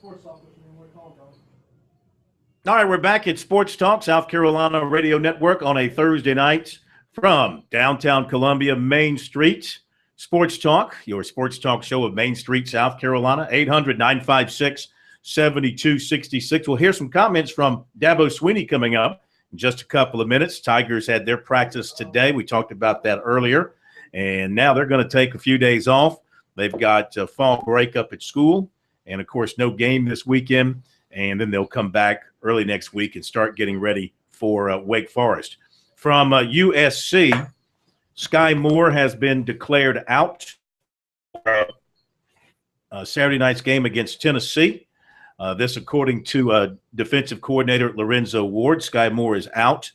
All right, we're back at Sports Talk, South Carolina Radio Network on a Thursday night from downtown Columbia, Main Street. Sports Talk, your sports talk show of Main Street, South Carolina, 800-956-7266. We'll hear some comments from Dabo Swinney coming up in just a couple of minutes. Tigers had their practice today. We talked about that earlier. And now they're going to take a few days off. They've got a fall break up at school. And, of course, no game this weekend. And then they'll come back early next week and start getting ready for Wake Forest. From USC, Sky Moore has been declared out. Saturday night's game against Tennessee. This, according to defensive coordinator Lorenzo Ward, Sky Moore is out.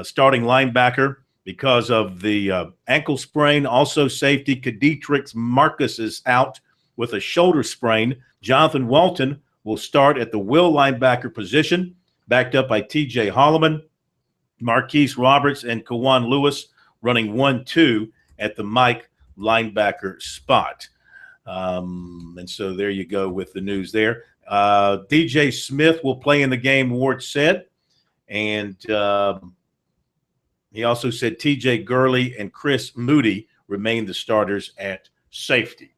Starting linebacker because of the ankle sprain. Also, safety Kadietrix Marcus is out with a shoulder sprain. Jonathan Walton will start at the will linebacker position, backed up by T.J. Holloman, Marquise Roberts, and Kawan Lewis running 1-2 at the Mike linebacker spot. And so there you go with the news there. DJ Smith will play in the game, Ward said. And he also said T.J. Gurley and Chris Moody remain the starters at safety.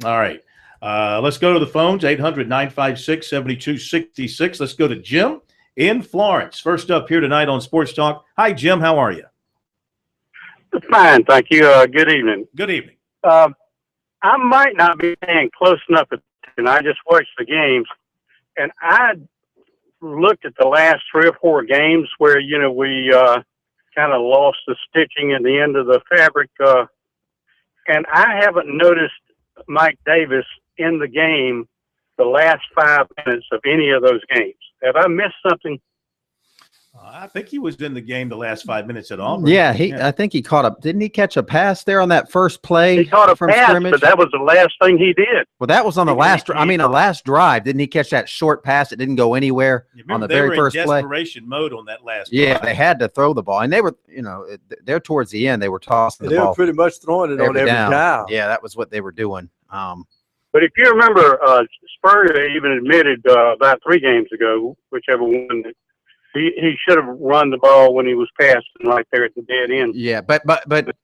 All right. Let's go to the phones, 800-956-7266. Let's go to Jim in Florence. First up here tonight on Sports Talk. Hi, Jim. How are you? Fine, thank you. Good evening. Good evening. I might not be paying close enough attention. I just watched the games, and I looked at the last 3 or 4 games where, we kind of lost the stitching at the end of the fabric, and I haven't noticed Mike Davis in the game the last 5 minutes of any of those games. Have I missed something? I think he was in the game the last 5 minutes at Auburn. Yeah, I think he caught up. Didn't he catch a pass there on that first play? He caught a pass, scrimmage? but that was the last thing he did. Well, that was on the last drive. Didn't he catch that short pass that didn't go anywhere on the very first play? They were in desperation mode on that last drive. They had to throw the ball. And they were, they're towards the end. They were tossing the ball. They were pretty much throwing it on every down. Yeah, that was what they were doing. But if you remember, Spurrier even admitted about 3 games ago, whichever one, he should have run the ball when he was passing right there at the dead end. Yeah, but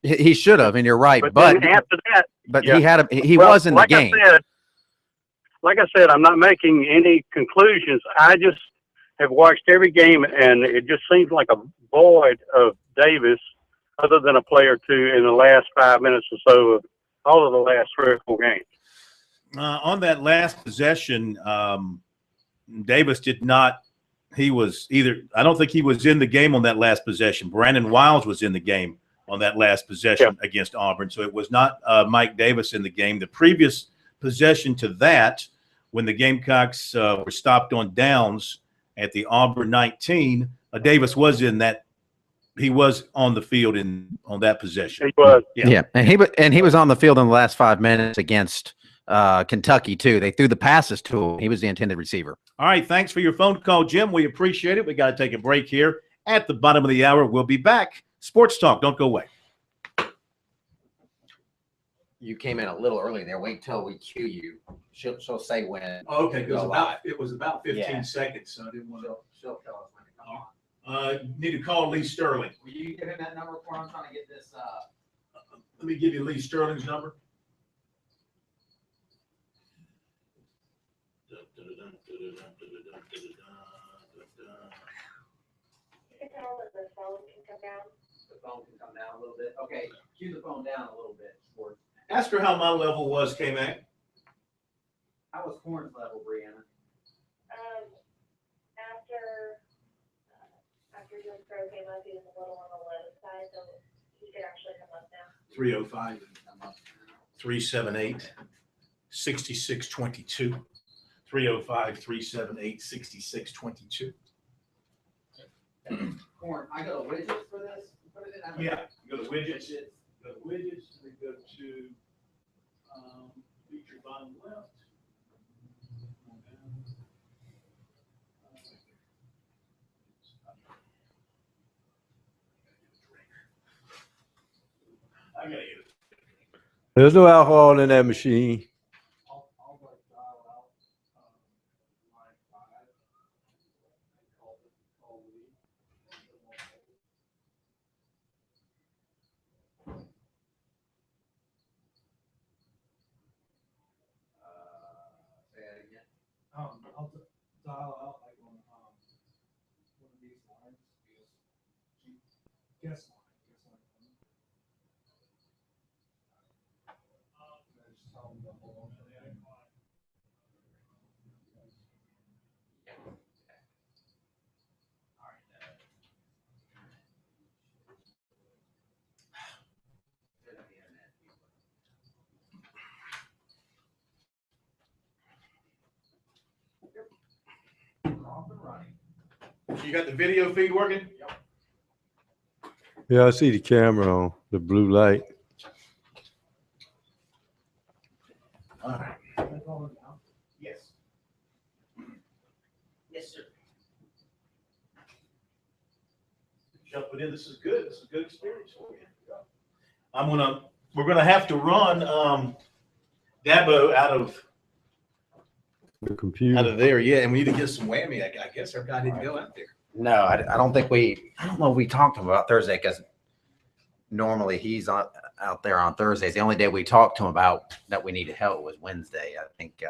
he should have, and you're right. But after that, he was in the game. Like I said, I'm not making any conclusions. I just have watched every game, and it just seems like a void of Davis, other than a play or two in the last 5 minutes or so of all of the last 3 or 4 games. On that last possession, Davis did not. He was I don't think he was in the game on that last possession. Brandon Wiles was in the game on that last possession against Auburn. So it was not Mike Davis in the game. The previous possession to that, when the Gamecocks were stopped on downs at the Auburn 19, Davis was in that. He was on the field on that possession. He was. Yeah. And he was on the field in the last 5 minutes against Kentucky too. They threw the passes to him. He was the intended receiver. All right. Thanks for your phone call, Jim. We appreciate it. We got to take a break here at the bottom of the hour. We'll be back. Sports Talk. Don't go away. You came in a little early there. Wait till we cue you. She'll say when. Oh, okay. It was about 15 seconds. So I didn't want to. She'll tell us when to come on. Need to call Lee Sterling. Will you give him that number for him? I'm trying to get this. Let me give you Lee Sterling's number. The phone can come down. The phone can come down a little bit. Okay, cue the phone down a little bit. Sports. Ask her how my level was, K-Mac. How was Corn's level, Brianna? After your pro came up, he was a little on the low side, so he could actually come up now. 305 378 6622. 305 378 6622. Corn, I go to widgets for this. Put it in. Yeah, go to widgets. Go to widgets, and then go to feature bottom left. I gotta get it. There's no alcohol in that machine. You got the video feed working? Yeah, I see the camera on the blue light. All right. Yes. Yes, sir. Jump it in. This is good. This is a good experience for you. We're gonna have to run Dabo out of The computer. there, yeah, and we need to get some whammy. I guess our guy didn't go out there. No, I don't think I don't know if we talked to him about Thursday because normally he's out there on Thursdays. The only day we talked to him about that we needed help was Wednesday. I think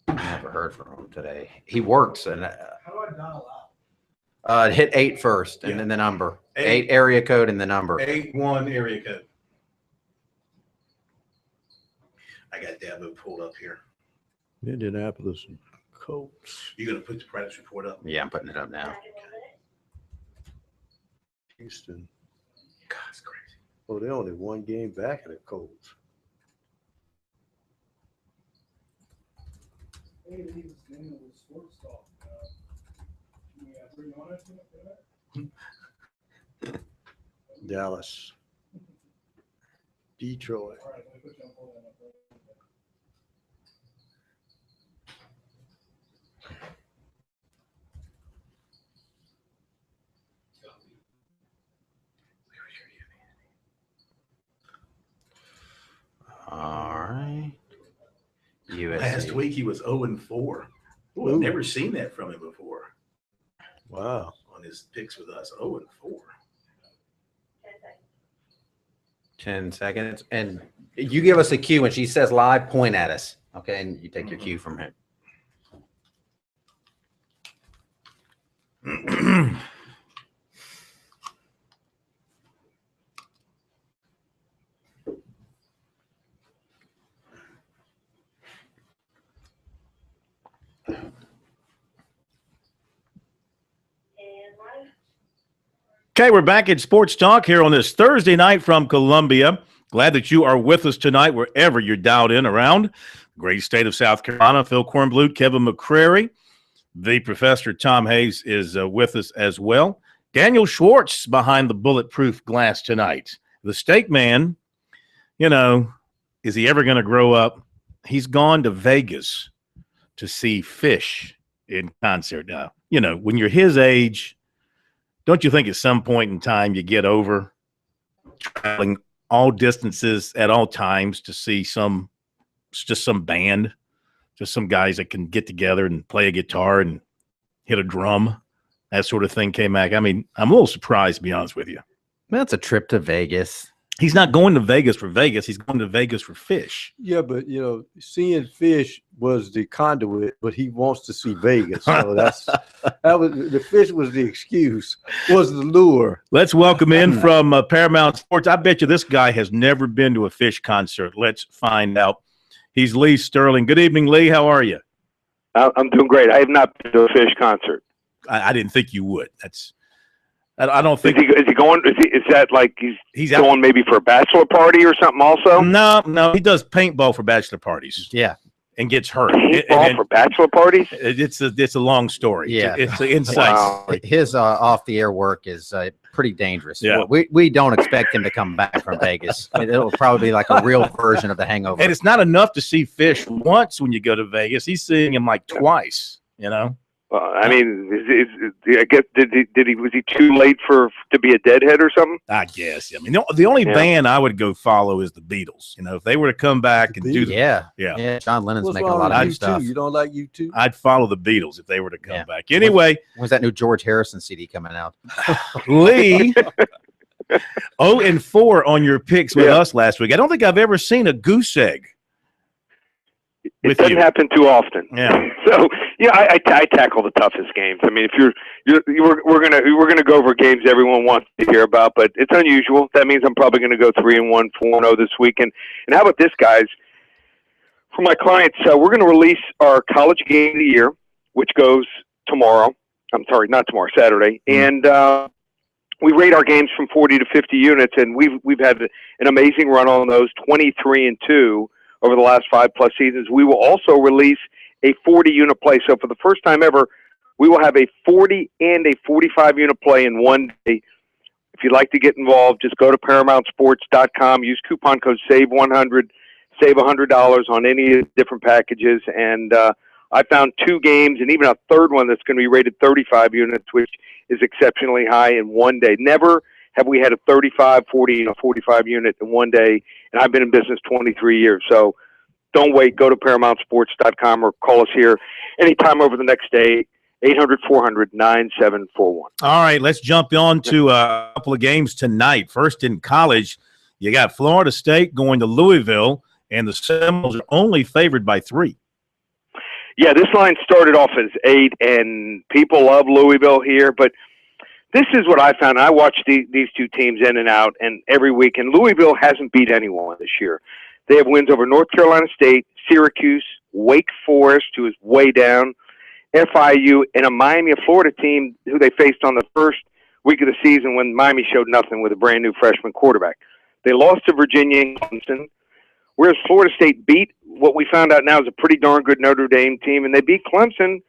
I never heard from him today. He works and How do I dial out? hit 8 first and Yeah. then the number. 8 8 area code and the number. 81 area code. I got Dabo pulled up here. Indianapolis Colts. You gonna put the practice report up? Yeah, I'm putting it up now. Back in 1 minute. Houston. God, it's crazy. Oh, they only one game back of the Colts. Hey, he was doing it with SportsTalk. We got 3 on it. Dallas. Detroit. All right, let me put you on hold. All right. USC. Last week he was 0-4. Ooh, I've Ooh. never seen that from him before Wow. on his picks with us. 0-4. 10 seconds. 10 seconds. And you give us a cue when she says live, point at us. Okay. And you take your cue from him. And live. Okay, we're back at Sports Talk here on this Thursday night from Columbia. Glad that you are with us tonight, wherever you're dialed in around the great state of South Carolina. Phil Kornblut, Kevin McCrary, the professor Tom Hayes is with us as well. Daniel Schwartz behind the bulletproof glass tonight. The steak man, you know, is he ever going to grow up? He's gone to Vegas to see Fish in concert now. You know, when you're his age, don't you think at some point in time you get over traveling all distances at all times to see just some band, just some guys that can get together and play a guitar and hit a drum, that sort of thing came back. I mean, I'm a little surprised, to be honest with you. That's a trip to Vegas. He's not going to Vegas for Vegas. He's going to Vegas for Fish. Yeah, but seeing Fish was the conduit, but he wants to see Vegas. So that was the Fish was the excuse, was the lure. Let's welcome in from Paramount Sports. I bet you this guy has never been to a Fish concert. Let's find out. He's Lee Sterling. Good evening, Lee. How are you? I'm doing great. I have not been to a Fish concert. I didn't think you would. I don't think Is he going? Is that like he's going maybe for a bachelor party or something? Also, No, he does paintball for bachelor parties. Yeah. And gets hurt. paintball for bachelor parties. It's a long story. Yeah. It's an insight. Wow. His off the air work is pretty dangerous. Yeah. We don't expect him to come back from Vegas. It'll probably be like a real version of The Hangover. And it's not enough to see Fish once when you go to Vegas. He's seeing him like twice. You know. I mean, I guess was he too late to be a deadhead or something? I guess. I mean, the only band I would go follow is the Beatles. You know, if they were to come back and do yeah. John Lennon's What's making a wrong lot with of you new stuff. You don't like U2? I'd follow the Beatles if they were to come Yeah. back. Anyway, When's that new George Harrison CD coming out? Lee, 0-4 on your picks with us last week. I don't think I've ever seen a goose egg. with It doesn't you. happen too often. Yeah. So yeah, I tackle the toughest games. I mean, if we're gonna go over games everyone wants to hear about, but it's unusual. That means I'm probably gonna go 3-1, 4-0 this weekend. And how about this, guys? For my clients, we're gonna release our college game of the year, which goes tomorrow. I'm sorry, not tomorrow, Saturday, and we rate our games from 40 to 50 units, and we've had an amazing run on those, 23-2 over the last 5+ seasons. We will also release a 40-unit play. So for the first time ever, we will have a 40 and a 45-unit play in one day. If you'd like to get involved, just go to ParamountSports.com, use coupon code SAVE100, save $100 on any of the different packages, and I found 2 games and even a third one that's going to be rated 35 units, which is exceptionally high in one day. Never have we had a 35, 40, 45 unit in one day, and I've been in business 23 years. So don't wait. Go to ParamountSports.com or call us here anytime over the next day, 800-400-9741. All right, let's jump on to a couple of games tonight. First in college, you got Florida State going to Louisville, and the Seminoles are only favored by 3. Yeah, this line started off as 8, and people love Louisville here, but this is what I found. I watched these two teams in and out, and every week, and Louisville hasn't beat anyone this year. They have wins over North Carolina State, Syracuse, Wake Forest, who is way down, FIU, and a Miami of Florida team who they faced on the first week of the season when Miami showed nothing with a brand-new freshman quarterback. They lost to Virginia and Clemson, whereas Florida State beat what we found out now is a pretty darn good Notre Dame team, and they beat Clemson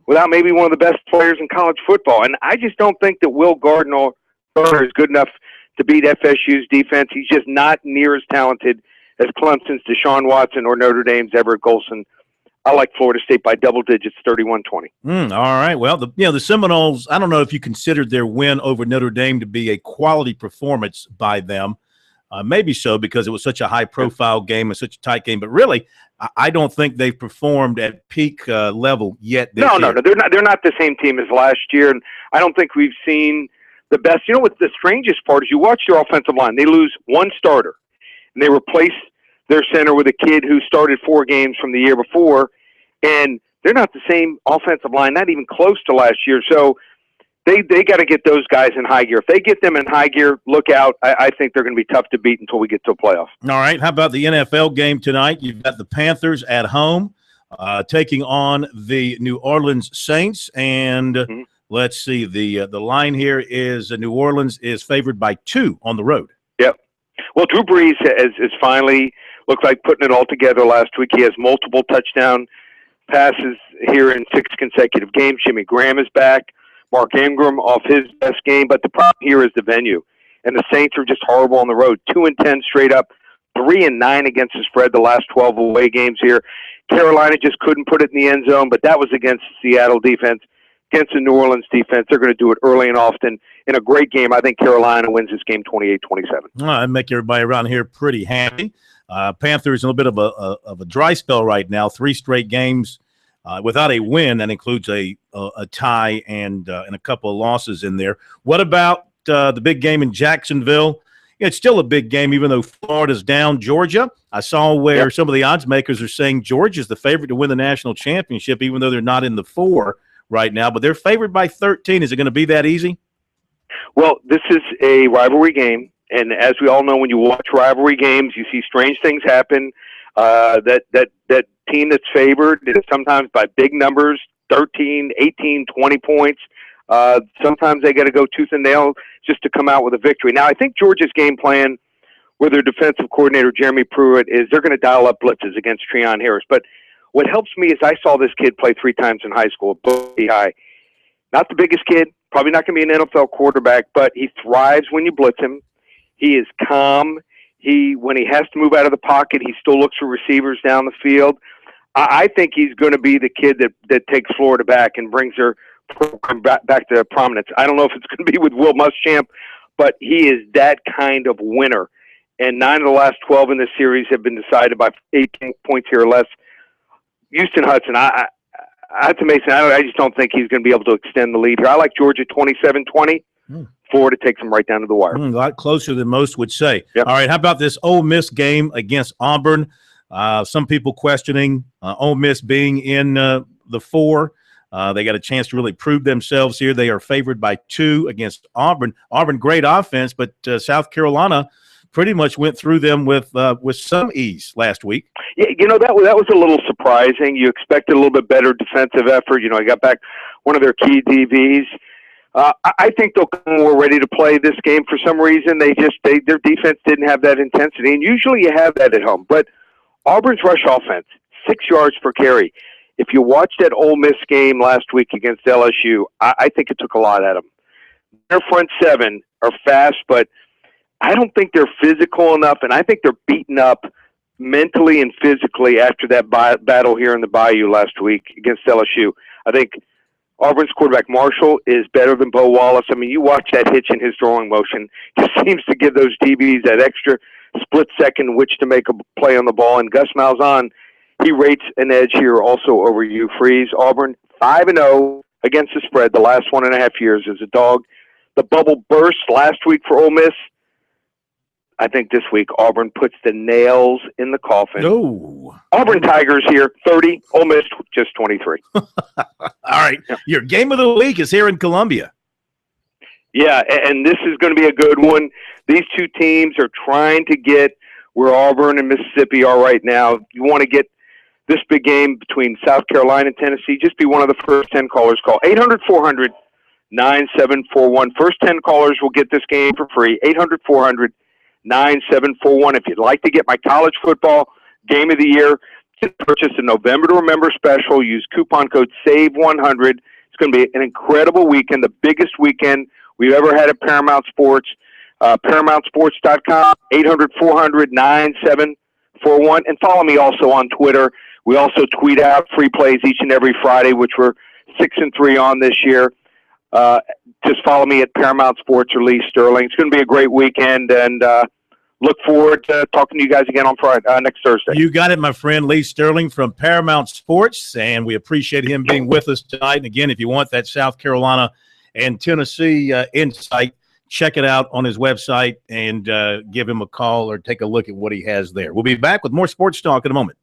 without maybe one of the best players in college football. And I just don't think that Will Gardner is good enough to beat FSU's defense. He's just not near as talented as Clemson's Deshaun Watson or Notre Dame's Everett Golson. I like Florida State by double digits, 31-20. All right. Well, the Seminoles, I don't know if you considered their win over Notre Dame to be a quality performance by them. Maybe so, because it was such a high-profile game and such a tight game. But really, I don't think they've performed at peak level yet this year. No. They're not the same team as last year, and I don't think we've seen the best. You know what the strangest part is? You watch their offensive line. They lose one starter, and they replace their center with a kid who started 4 games from the year before, and they're not the same offensive line, not even close to last year. So they got to get those guys in high gear. If they get them in high gear, look out. I think they're going to be tough to beat until we get to a playoff. All right. How about the NFL game tonight? You've got the Panthers at home taking on the New Orleans Saints. And let's see, the line here is New Orleans is favored by 2 on the road. Yep. Well, Drew Brees is finally looked like putting it all together last week. He has multiple touchdown passes here in 6 consecutive games. Jimmy Graham is back. Mark Ingram off his best game, but the problem here is the venue. And the Saints are just horrible on the road. 2-10 straight up, 3-9 against the spread the last 12 away games here. Carolina just couldn't put it in the end zone, but that was against the Seattle defense. Against the New Orleans defense, they're going to do it early and often. In a great game, I think Carolina wins this game 28-27. That'd make everybody around here pretty happy. Panthers in a little bit of a dry spell right now. 3 straight games without a win. That includes a tie and a couple of losses in there. What about the big game in Jacksonville? It's still a big game, even though Florida's down. Georgia, I saw where some of the odds makers are saying Georgia's the favorite to win the national championship, even though they're not in the 4 right now. But they're favored by 13. Is it going to be that easy? Well, this is a rivalry game. And as we all know, when you watch rivalry games, you see strange things happen. That team that's favored is sometimes by big numbers, 13, 18, 20 points. Sometimes they got to go tooth and nail just to come out with a victory. Now, I think Georgia's game plan with their defensive coordinator, Jeremy Pruitt, is they're going to dial up blitzes against Treon Harris. But what helps me is I saw this kid play 3 times in high school, Boogie High. Not the biggest kid, probably not going to be an NFL quarterback, but he thrives when you blitz him. He is calm. When he has to move out of the pocket, he still looks for receivers down the field. I think he's going to be the kid that takes Florida back and brings their program back to prominence. I don't know if it's going to be with Will Muschamp, but he is that kind of winner. And 9 of the last 12 in this series have been decided by 18 points here or less. Houston Hudson, I have to make I just don't think he's going to be able to extend the lead here. I like Georgia 27-20. Florida takes them right down to the wire. A lot closer than most would say. Yep. All right, how about this Ole Miss game against Auburn? Some people questioning Ole Miss being in the 4. They got a chance to really prove themselves here. They are favored by 2 against Auburn. Auburn, great offense, but South Carolina pretty much went through them with some ease last week. Yeah, that was a little surprising. You expected a little bit better defensive effort. I got back one of their key DBs. I think they'll come more ready to play this game. For some reason, their defense didn't have that intensity, and usually you have that at home. But Auburn's rush offense, 6 yards per carry. If you watched that Ole Miss game last week against LSU, I think it took a lot out of them. Their front 7 are fast, but I don't think they're physical enough, and I think they're beaten up mentally and physically after that battle here in the Bayou last week against LSU. I think Auburn's quarterback Marshall is better than Bo Wallace. I mean, you watch that hitch in his throwing motion. Just seems to give those DBs that extra split second which to make a play on the ball. And Gus Malzahn, he rates an edge here also over Hugh Freeze. Auburn 5-0 against the spread the last 1.5 years as a dog. The bubble burst last week for Ole Miss. I think this week Auburn puts the nails in the coffin. No. Auburn Tigers here, 30. Ole Miss just 23. All right. Your game of the week is here in Columbia. Yeah, and this is going to be a good one. These two teams are trying to get where Auburn and Mississippi are right now. You want to get this big game between South Carolina and Tennessee. Just be one of the first 10 callers. Call 800-400-9741. First 10 callers will get this game for free. 800-400-9741. If you'd like to get my college football game of the year, purchase a November to Remember special. Use coupon code SAVE100. It's going to be an incredible weekend, the biggest weekend we've ever had at Paramount Sports. ParamountSports.com, 800-400-9741. And follow me also on Twitter. We also tweet out free plays each and every Friday, which we're 6-3 on this year. Just follow me at Paramount Sports or Lee Sterling. It's going to be a great weekend, and look forward to talking to you guys again on Friday, next Thursday. You got it, my friend, Lee Sterling from Paramount Sports, and we appreciate him being with us tonight. And again, if you want that South Carolina and Tennessee insight, check it out on his website and give him a call or take a look at what he has there. We'll be back with more Sports Talk in a moment.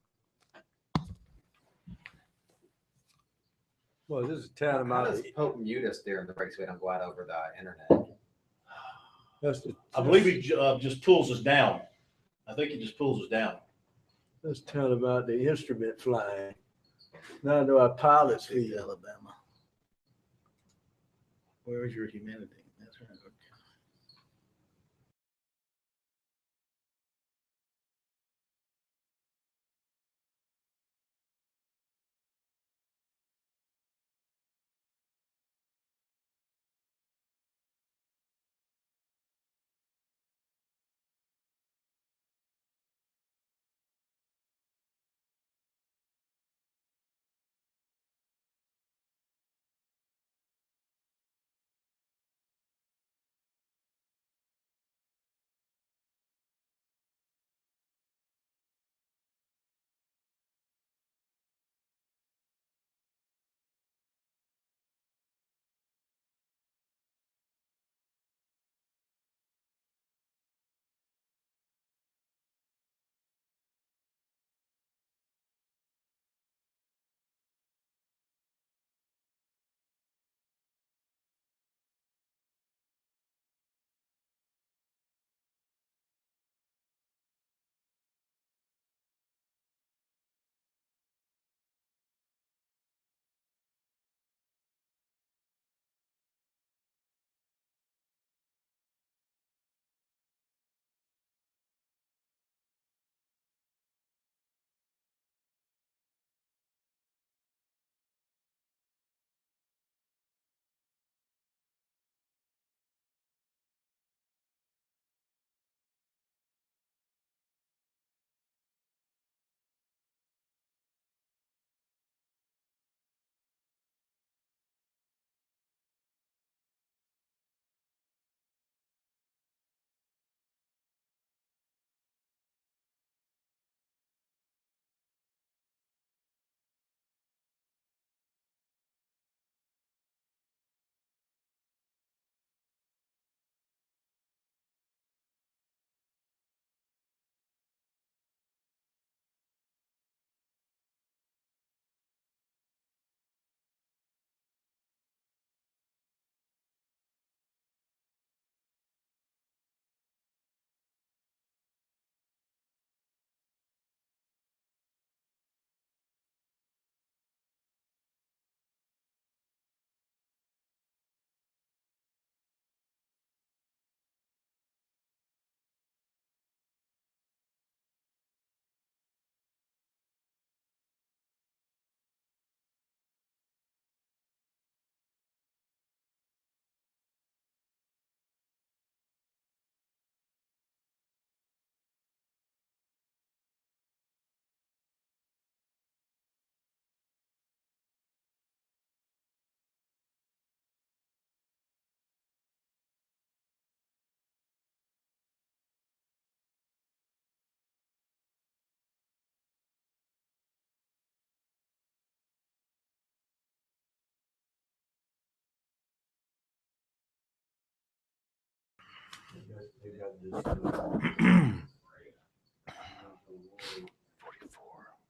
Well, this is tantamount. How does Pope mute us during the break so we don't go out over the internet? I believe he just pulls us down. I think he just pulls us down. Let's tell about the instrument flying. Now I know our pilots feel. Alabama. Where is your humanity? That's right.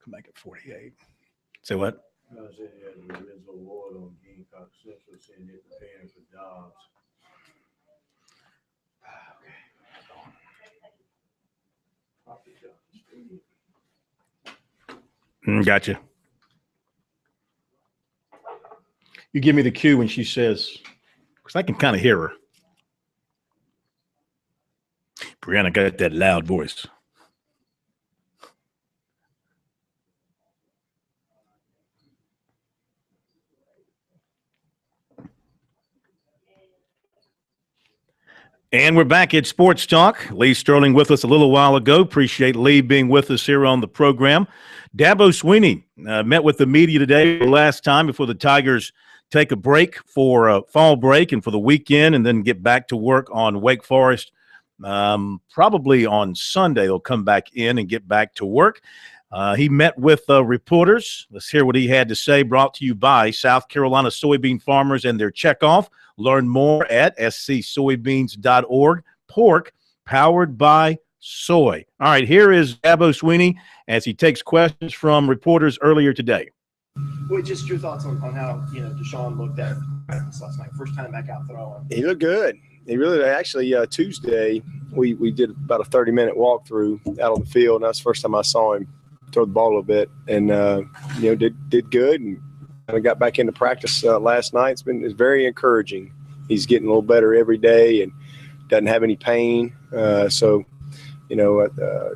Come back at 48. Say what? I was saying they had Lorenzo Ward on Gamecock Central saying they're preparing for Dobbs. Gotcha. You give me the cue when she says, because I can kind of hear her. Brianna got that loud voice. And we're back at Sports Talk. Lee Sterling with us a little while ago. Appreciate Lee being with us here on the program. Dabo Swinney met with the media today for the last time before the Tigers take a break for a fall break and for the weekend and then get back to work on Wake Forest. Probably on Sunday they'll come back in and get back to work. He met with reporters. Let's hear what he had to say, brought to you by South Carolina soybean farmers and their checkoff. Learn more at scsoybeans.org. Pork powered by soy. All right, here is Dabo Swinney as he takes questions from reporters earlier today. Well, just your thoughts on how, Deshaun looked at practice last night. First time back out throwing. He looked good. He really actually Tuesday we did about a 30-minute walkthrough out on the field, and that's the first time I saw him throw the ball a little bit, and did good, and kind of got back into practice last night. It's very encouraging. He's getting a little better every day and doesn't have any pain. So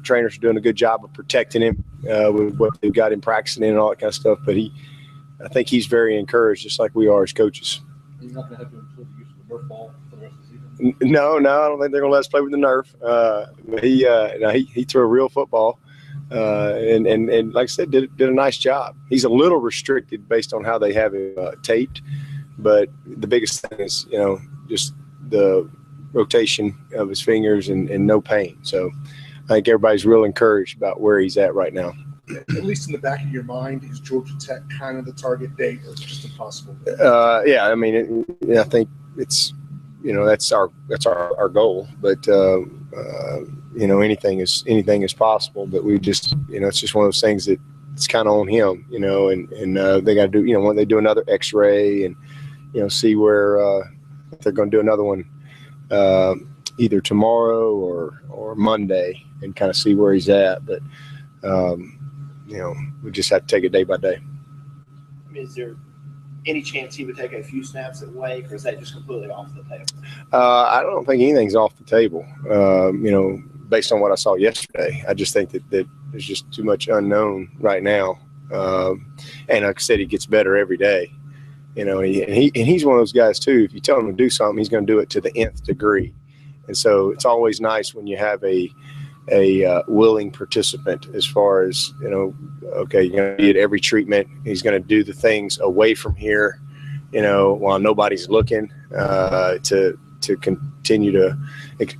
trainers are doing a good job of protecting him with what they've got him practicing in and all that kind of stuff. But I think he's very encouraged, just like we are as coaches. He's not going to have to include the use of the Nerf ball for the rest of the season? No, I don't think they're going to let us play with the Nerf. But he threw a real football. And like I said, did a nice job. He's a little restricted based on how they have him taped, but the biggest thing is, just the rotation of his fingers and no pain. So I think everybody's real encouraged about where he's at right now. At least in the back of your mind, is Georgia Tech kind of the target date, or is it just impossible? Yeah, I mean, I think it's, that's our goal, but anything is possible. But we just, it's just one of those things that it's kind of on him, and they got to do, when they do another X-ray and see where if they're going to do another one either tomorrow or Monday and kind of see where he's at. But we just have to take it day by day. I mean, is there any chance he would take a few snaps at Wake, or is that just completely off the table? I don't think anything's off the table. Based on what I saw yesterday, I just think that there's just too much unknown right now. And like I said, he gets better every day. And he's one of those guys too. If you tell him to do something, he's going to do it to the nth degree. And so it's always nice when you have a willing participant, as far as, okay, you're going to get every treatment. He's going to do the things away from here, while nobody's looking, to continue to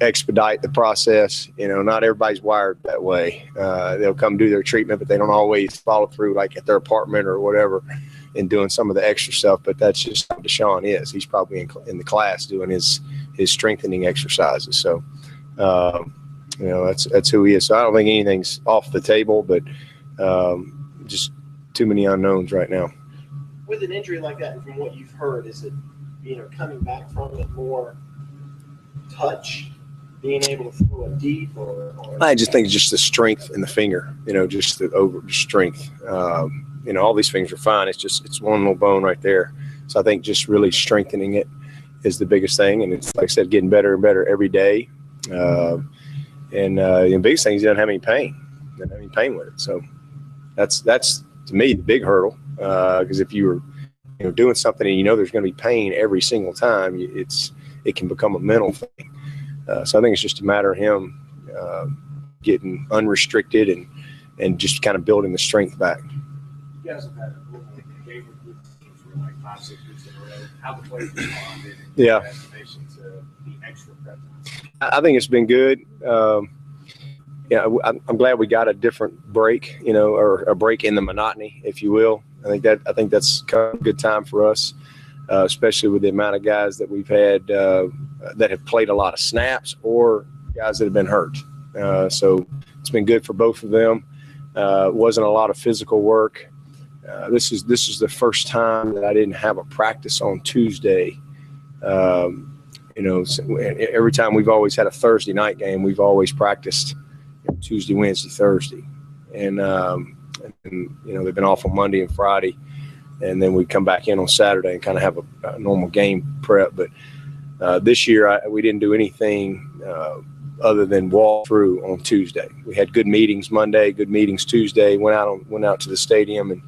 expedite the process. Not everybody's wired that way. They'll come do their treatment, but they don't always follow through, like at their apartment or whatever, and doing some of the extra stuff. But that's just how Deshaun is. He's probably in the class doing his strengthening exercises. So, that's who he is. So I don't think anything's off the table, but just too many unknowns right now. With an injury like that, and from what you've heard, is it, coming back from it more touch, being able to throw it deep, or I just think just the strength in the finger, just the over strength. All these things are fine. It's one little bone right there. So I think just really strengthening it is the biggest thing. And it's, like I said, getting better and better every day. The biggest thing is he doesn't have any pain. He doesn't have any pain with it. So that's to me the big hurdle. Because if you were doing something and there's going to be pain every single time, it can become a mental thing. So I think it's just a matter of him getting unrestricted and just kind of building the strength back. You guys have had a game with for like 5-6 weeks in a row. How the players responded? Yeah. To the extra presence. I think it's been good. I'm glad we got a different break, or a break in the monotony, if you will. I think that's kind of a good time for us, especially with the amount of guys that we've had that have played a lot of snaps or guys that have been hurt. So it's been good for both of them. It wasn't a lot of physical work. This is the first time that I didn't have a practice on Tuesday. Every time we've always had a Thursday night game, we've always practiced Tuesday, Wednesday, Thursday. And they've been off on Monday and Friday. And then we come back in on Saturday and kind of have a normal game prep. But this year we didn't do anything other than walk through on Tuesday. We had good meetings Monday, good meetings Tuesday. Went out to the stadium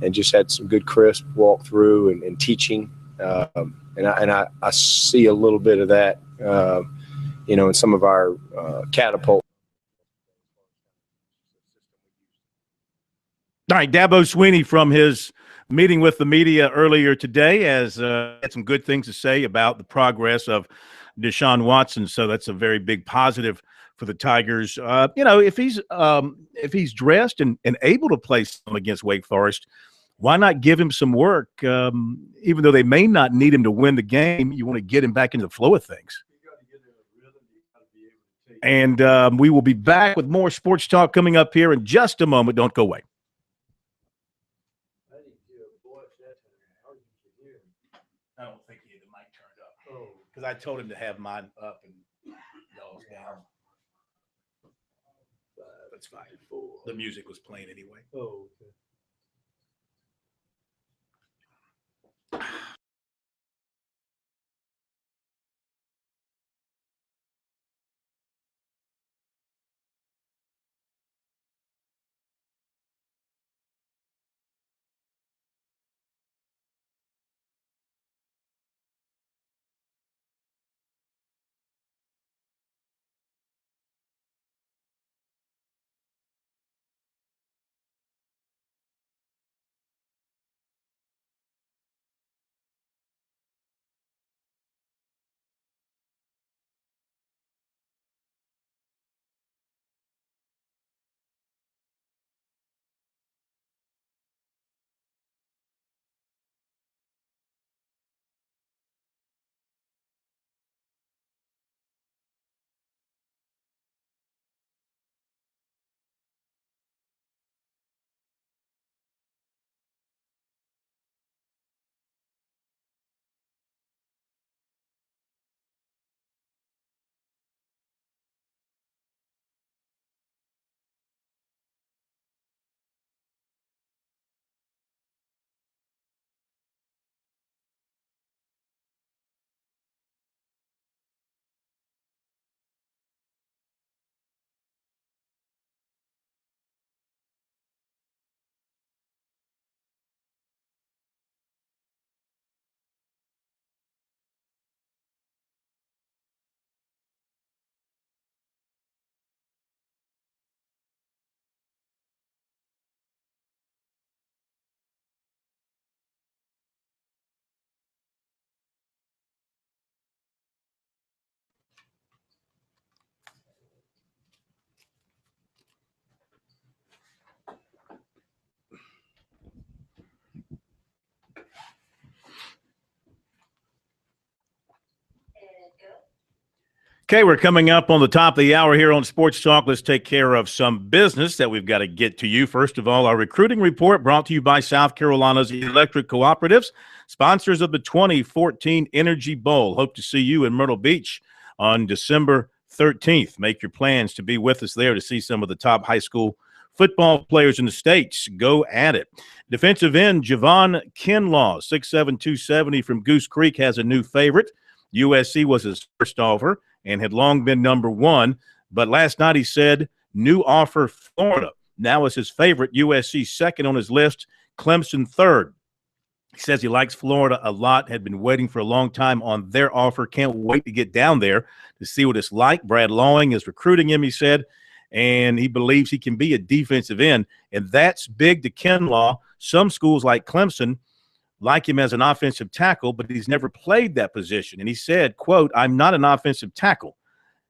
and just had some good crisp walk through and teaching. And I see a little bit of that, in some of our catapult. All right, Dabo Swinney from his meeting with the media earlier today has had some good things to say about the progress of Deshaun Watson. So that's a very big positive for the Tigers. If he's dressed and able to play some against Wake Forest, why not give him some work? Even though they may not need him to win the game, you want to get him back into the flow of things. And we will be back with more sports talk coming up here in just a moment. Don't go away. I don't think he had the mic turned up. Because I told him to have mine up and y'all's down. That's fine. The music was playing anyway. Oh, okay. Okay, we're coming up on the top of the hour here on Sports Talk. Let's take care of some business that we've got to get to you. First of all, our recruiting report brought to you by South Carolina's Electric Cooperatives, sponsors of the 2014 Energy Bowl. Hope to see you in Myrtle Beach on December 13th. Make your plans to be with us there to see some of the top high school football players in the States. Go at it. Defensive end Javon Kinlaw, 6'7", 270 from Goose Creek, has a new favorite. USC was his first offer and had long been number one. But last night he said, new offer, Florida. Now is his favorite. USC second on his list, Clemson third. He says he likes Florida a lot, had been waiting for a long time on their offer. Can't wait to get down there to see what it's like. Brad Lawing is recruiting him, he said, and he believes he can be a defensive end. And that's big to Kinlaw. Some schools like Clemson like him as an offensive tackle, but he's never played that position. And he said, quote, I'm not an offensive tackle.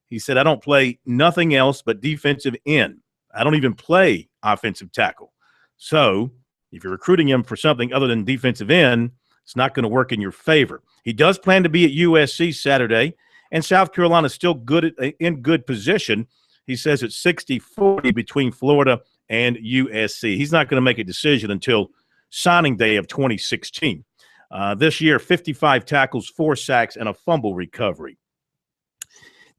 He said, I don't play nothing else but defensive end. I don't even play offensive tackle. So if you're recruiting him for something other than defensive end, it's not going to work in your favor. He does plan to be at USC Saturday, and South Carolina is still in good position. He says it's 60-40 between Florida and USC. He's not going to make a decision until signing day of 2016. This year, 55 tackles, 4 sacks, and a fumble recovery.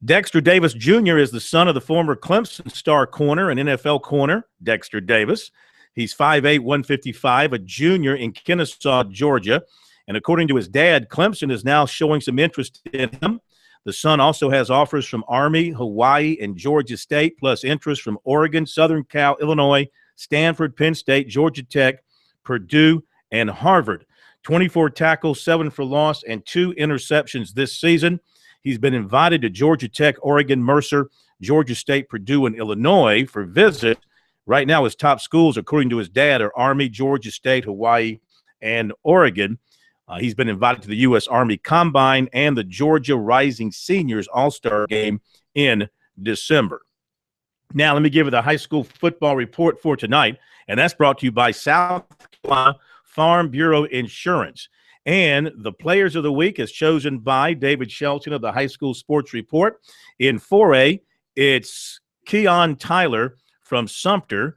Dexter Davis Jr. is the son of the former Clemson star corner and NFL corner, Dexter Davis. He's 5'8", 155, a junior in Kennesaw, Georgia. And according to his dad, Clemson is now showing some interest in him. The son also has offers from Army, Hawaii, and Georgia State, plus interest from Oregon, Southern Cal, Illinois, Stanford, Penn State, Georgia Tech, Purdue, and Harvard. 24 tackles, 7 for loss, and 2 interceptions this season. He's been invited to Georgia Tech, Oregon, Mercer, Georgia State, Purdue, and Illinois for visit. Right now, his top schools, according to his dad, are Army, Georgia State, Hawaii, and Oregon. He's been invited to the U.S. Army Combine and the Georgia Rising Seniors All-Star Game in December. Now, let me give you the high school football report for tonight, and that's brought to you by South Carolina Farm Bureau Insurance. And the Players of the Week is chosen by David Shelton of the High School Sports Report. In 4A, it's Keon Tyler from Sumter.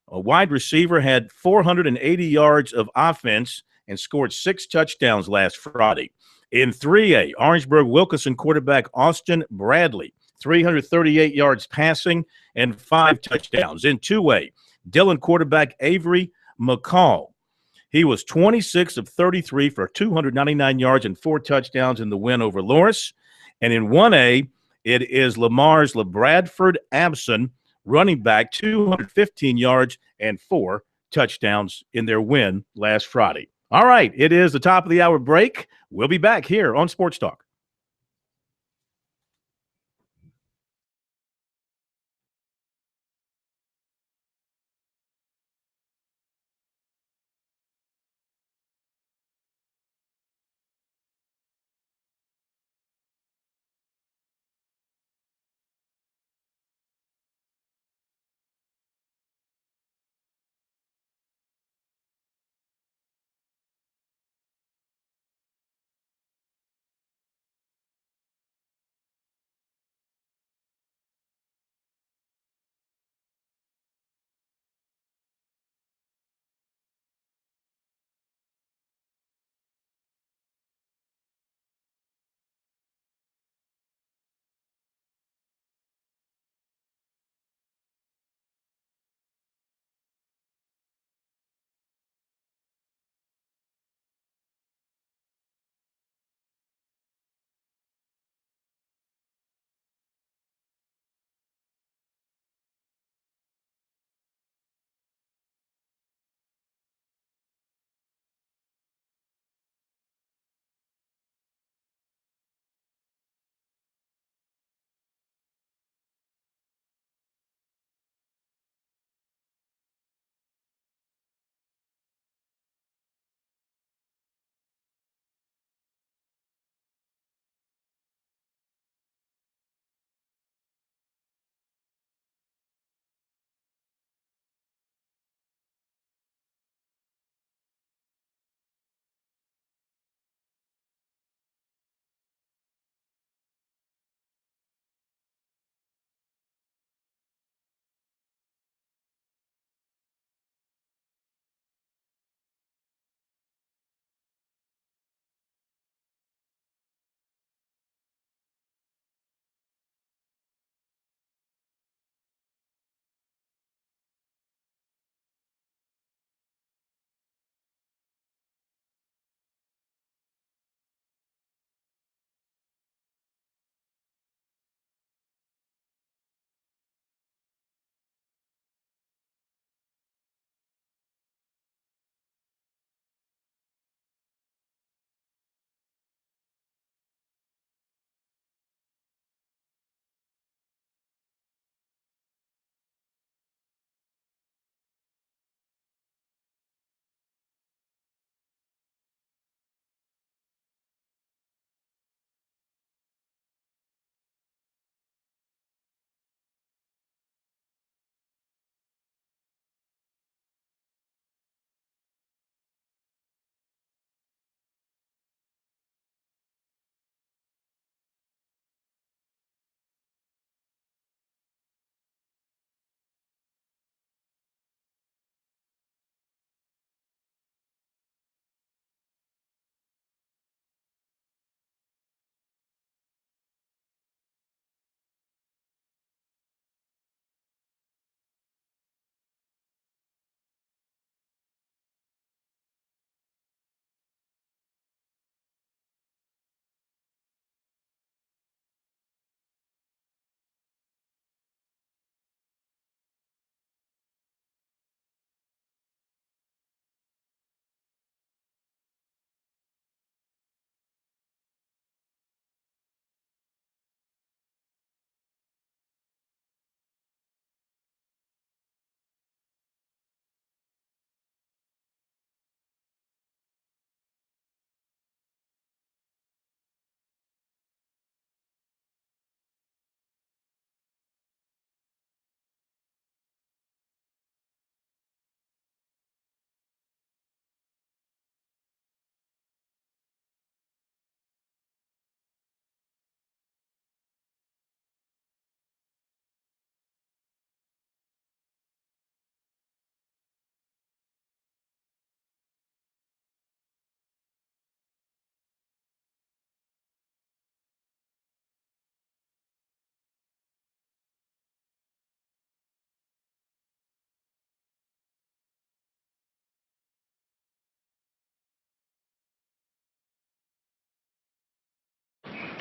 A wide receiver, had 480 yards of offense and scored 6 touchdowns last Friday. In 3A, Orangeburg-Wilkinson quarterback Austin Bradley, 338 yards passing and 5 touchdowns. In 2A, Dillon quarterback Avery McCall. He was 26 of 33 for 299 yards and 4 touchdowns in the win over Loris. And in 1A, it is Lamar's LeBradford Abson, running back, 215 yards and 4 touchdowns in their win last Friday. All right, it is the top of the hour break. We'll be back here on Sports Talk.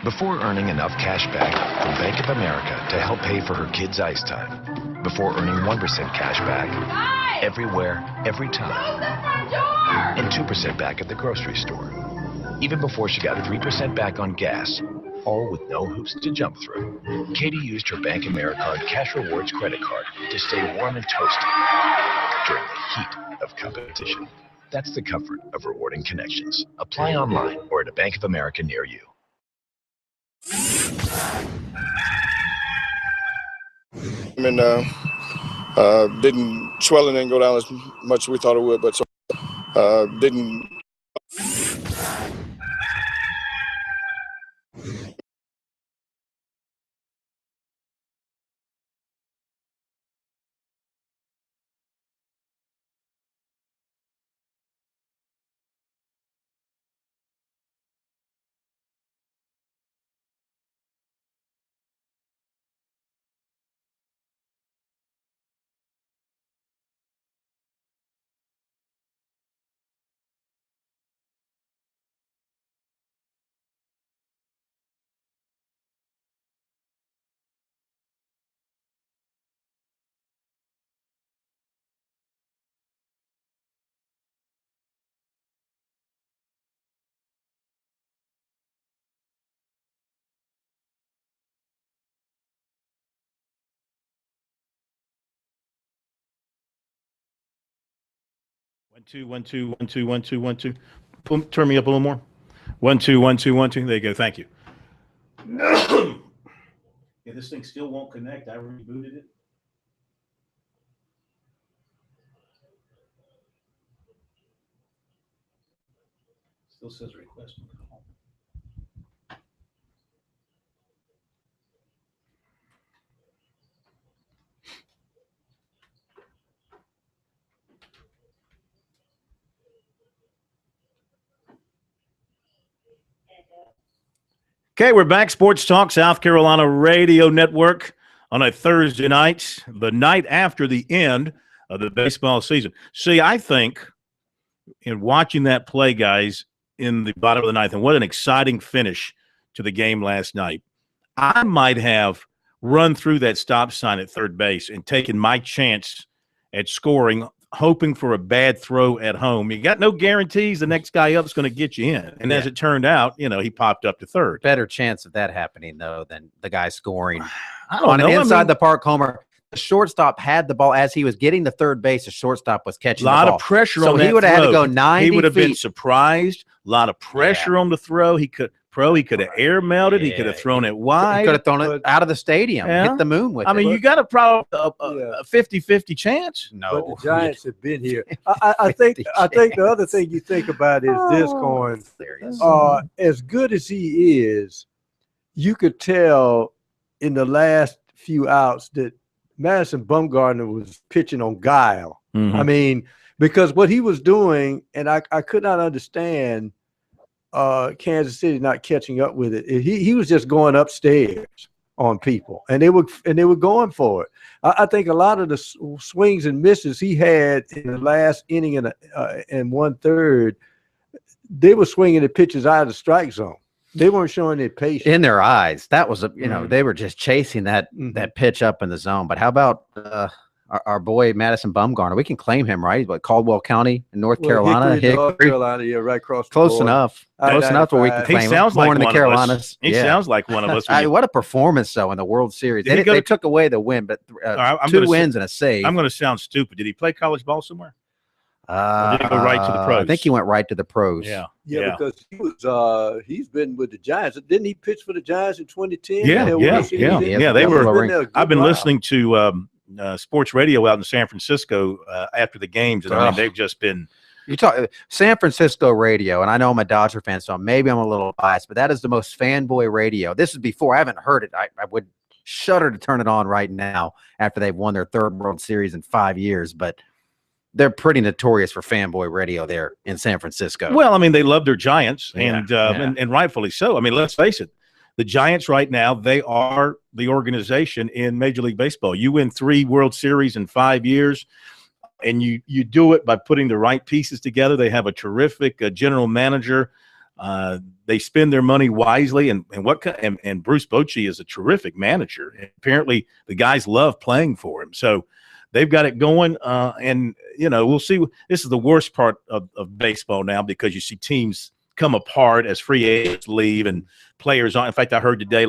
Before earning enough cash back from Bank of America to help pay for her kids' ice time. Before earning 1% cash back everywhere, every time. And 2% back at the grocery store. Even before she got 3% back on gas, all with no hoops to jump through. Katie used her Bank Americard Cash Rewards credit card to stay warm and toasty during the heat of competition. That's the comfort of rewarding connections. Apply online or at a Bank of America near you. And swelling didn't go down as much as we thought it would, but didn't. One, two, one, two, one, two, one, two, one, two. Boom, turn me up a little more. 1 2 1 2 1 2. There you go. Thank you. Yeah, this thing still won't connect. I rebooted it. Still says request call. Okay, we're back. Sports Talk, South Carolina Radio Network on a Thursday night, the night after the end of the baseball season. See, I think in watching that play, guys, in the bottom of the ninth, and what an exciting finish to the game last night, I might have run through that stop sign at third base and taken my chance at scoring, hoping for a bad throw at home. You got no guarantees the next guy up is going to get you in. And as it turned out, he popped up to third. Better chance of that happening, though, than the guy scoring I don't on know. an inside the park homer. The shortstop had the ball as he was getting to third base. The shortstop was catching the ball. A lot of pressure on that he would have had to throw. go 90 He would have been feet. surprised. A lot of pressure on the throw. He could have air melted. He could have thrown it wide. He could have thrown it out of the stadium, hit the moon with it. I mean, you got a 50-50 chance. No, but the Giants have been here. I think the other thing you think about is this, Coin. As good as he is, you could tell in the last few outs that Madison Bumgarner was pitching on guile. Mm-hmm. I mean, because what he was doing, and I could not understand Kansas City not catching up with it. He was just going upstairs on people, and they were going for it. I think a lot of the swings and misses he had in the last inning and 1/3, they were swinging the pitches out of the strike zone. They weren't showing their patience in their eyes. That was they were just chasing that pitch up in the zone. But how about our boy Madison Bumgarner? We can claim him, right? What, Caldwell County in North Carolina? Hickory, North Carolina, yeah, right across the Close board. enough. Close enough where we can claim he sounds him. like Born in the one Carolinas. Of us. He sounds like one of us. What a performance, though, in the World Series. They took away the win, but 2 wins and a save. I'm going to sound stupid. Did he play college ball somewhere? Or did he go right to the pros? I think he went right to the pros. Yeah, because he's been with the Giants. Didn't he pitch for the Giants in 2010? Yeah. They were. I've been listening to sports radio out in San Francisco after the games, and I mean they've just been. You talk San Francisco radio, and I know I'm a Dodger fan, so maybe I'm a little biased, but that is the most fanboy radio. This is before I haven't heard it. I would shudder to turn it on right now after they've won their 3rd World Series in 5 years, but they're pretty notorious for fanboy radio there in San Francisco. Well, I mean, they love their Giants, and rightfully so. I mean, let's face it. The Giants right now, they are the organization in Major League Baseball. You win 3 World Series in 5 years, and you do it by putting the right pieces together. They have a terrific general manager. They spend their money wisely, and Bruce Bochy is a terrific manager. And apparently, the guys love playing for him. So they've got it going, and we'll see. This is the worst part of baseball now because you see teams come apart as free agents leave and players on. In fact, I heard today,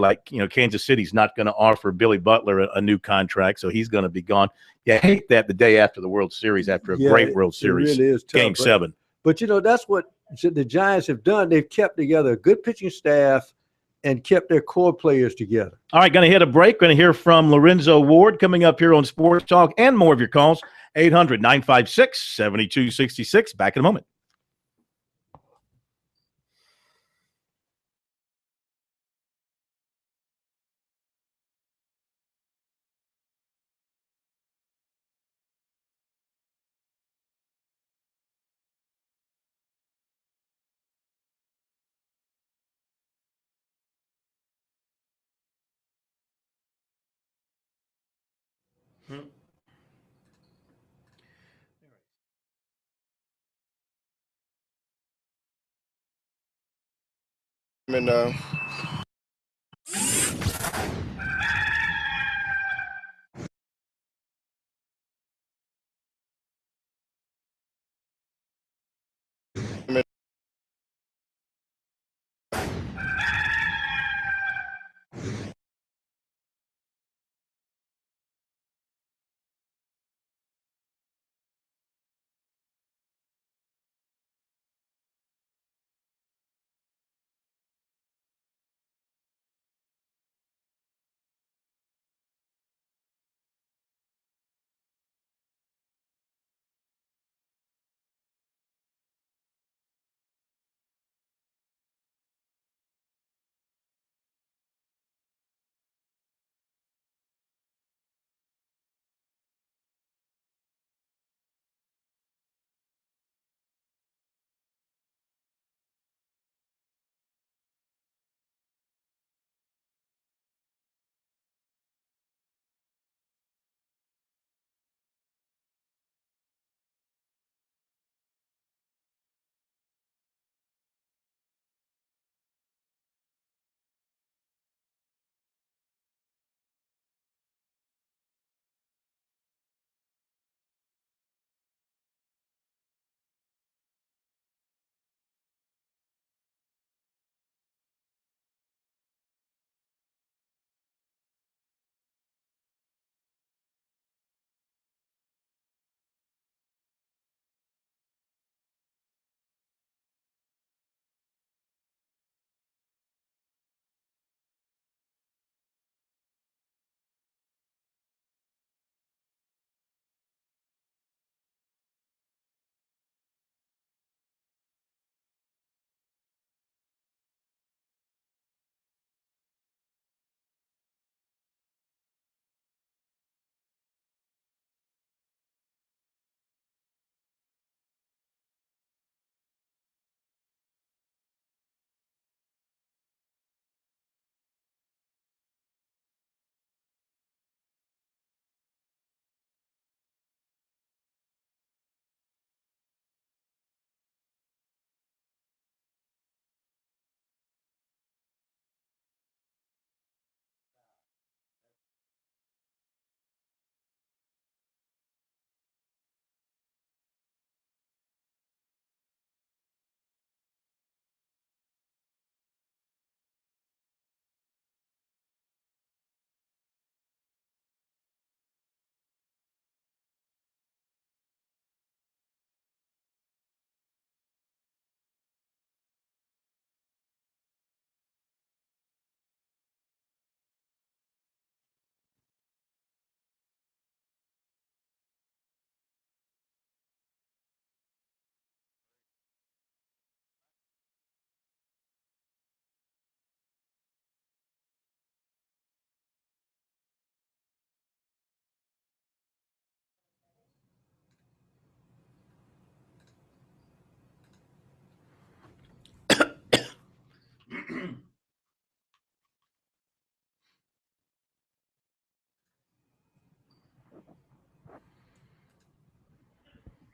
Kansas City's not going to offer Billy Butler a new contract, so he's going to be gone. Yeah, I hate that the day after the World Series, after a great World Series, it really is tough, Game 7. But that's what the Giants have done. They've kept together a good pitching staff and kept their core players together. All right, going to hit a break. Going to hear from Lorenzo Ward coming up here on Sports Talk, and more of your calls. 800-956-7266. Back in a moment. And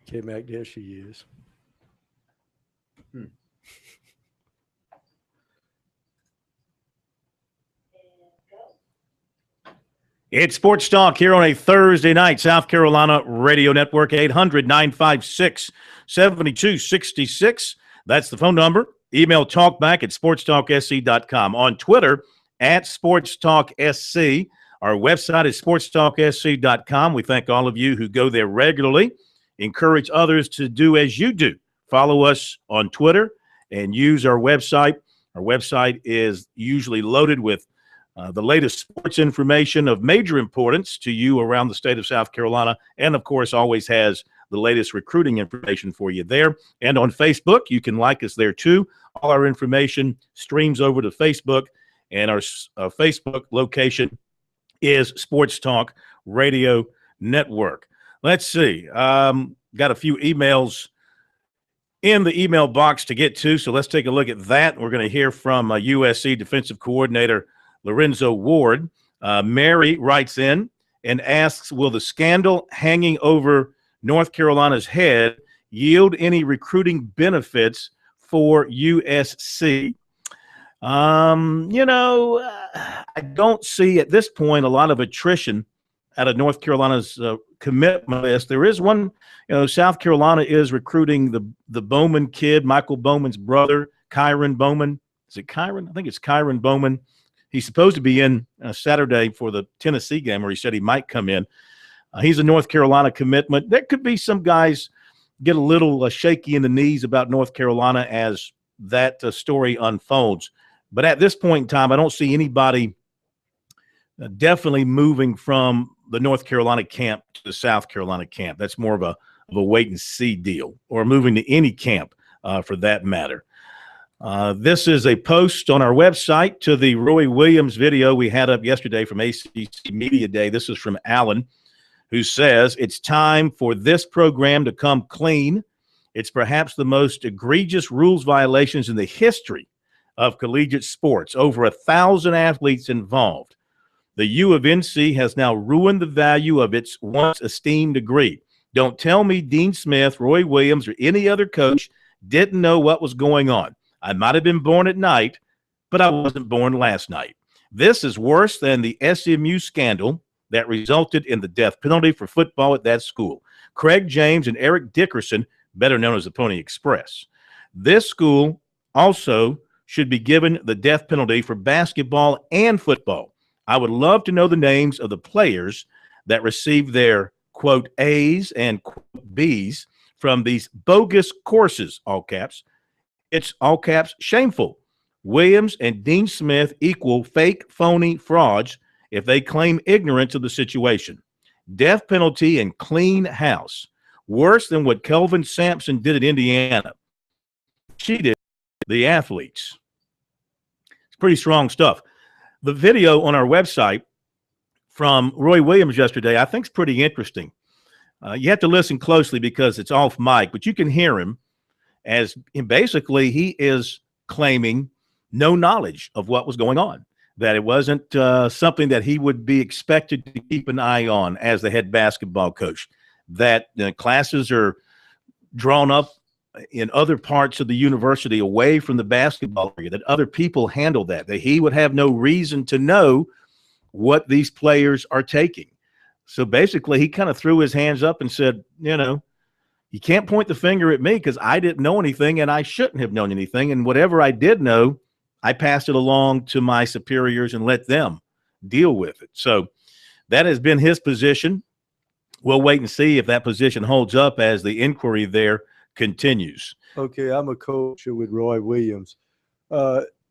K-Mac, there she is. It's Sports Talk here on a Thursday night, South Carolina Radio Network, 800-956-7266. That's the phone number. Email talkback at sportstalksc.com. On Twitter, at sportstalksc. Our website is sportstalksc.com. We thank all of you who go there regularly. Encourage others to do as you do. Follow us on Twitter and use our website. Our website is usually loaded with the latest sports information of major importance to you around the state of South Carolina, and, of course, always has the latest recruiting information for you there. And on Facebook, you can like us there, too. All our information streams over to Facebook, and our Facebook location is Sports Talk Radio Network. Let's see. Got a few emails in the email box to get to, so let's take a look at that. We're going to hear from USC defensive coordinator Lorenzo Ward. Mary writes in and asks, will the scandal hanging over North Carolina's head yield any recruiting benefits for USC? I don't see at this point a lot of attrition out of North Carolina's commitment list. There is one, South Carolina is recruiting the Bowman kid, Michael Bowman's brother, Kyron Bowman. Is it Kyron? I think it's Kyron Bowman. He's supposed to be in Saturday for the Tennessee game, where he said he might come in. He's a North Carolina commitment. There could be some guys get a little shaky in the knees about North Carolina as that story unfolds. But at this point in time, I don't see anybody definitely moving from the North Carolina camp to the South Carolina camp. That's more of a wait-and-see deal, or moving to any camp for that matter. This is a post on our website to the Roy Williams video we had up yesterday from ACC Media Day. This is from Alan, who says, it's time for this program to come clean. It's perhaps the most egregious rules violations in the history of collegiate sports. Over 1,000 athletes involved. The U of NC has now ruined the value of its once esteemed degree. Don't tell me Dean Smith, Roy Williams, or any other coach didn't know what was going on. I might have been born at night, but I wasn't born last night. This is worse than the SMU scandal that resulted in the death penalty for football at that school. Craig James and Eric Dickerson, better known as the Pony Express. This school also should be given the death penalty for basketball and football. I would love to know the names of the players that received their, quote, A's and quote, B's from these bogus courses, all caps. It's, all caps, shameful. Williams and Dean Smith equal fake, phony frauds if they claim ignorance of the situation. Death penalty and clean house. Worse than what Kelvin Sampson did at Indiana. She did the athletes. It's pretty strong stuff. The video on our website from Roy Williams yesterday, I think, is pretty interesting. You have to listen closely because it's off mic, but you can hear him as basically he is claiming no knowledge of what was going on, that it wasn't something that he would be expected to keep an eye on as the head basketball coach, that classes are drawn up in other parts of the university away from the basketball area, that other people handle that he would have no reason to know what these players are taking. So basically he kind of threw his hands up and said, you can't point the finger at me because I didn't know anything and I shouldn't have known anything. And whatever I did know, I passed it along to my superiors and let them deal with it. So that has been his position. We'll wait and see if that position holds up as the inquiry there continues. Okay, I'm a coach with Roy Williams.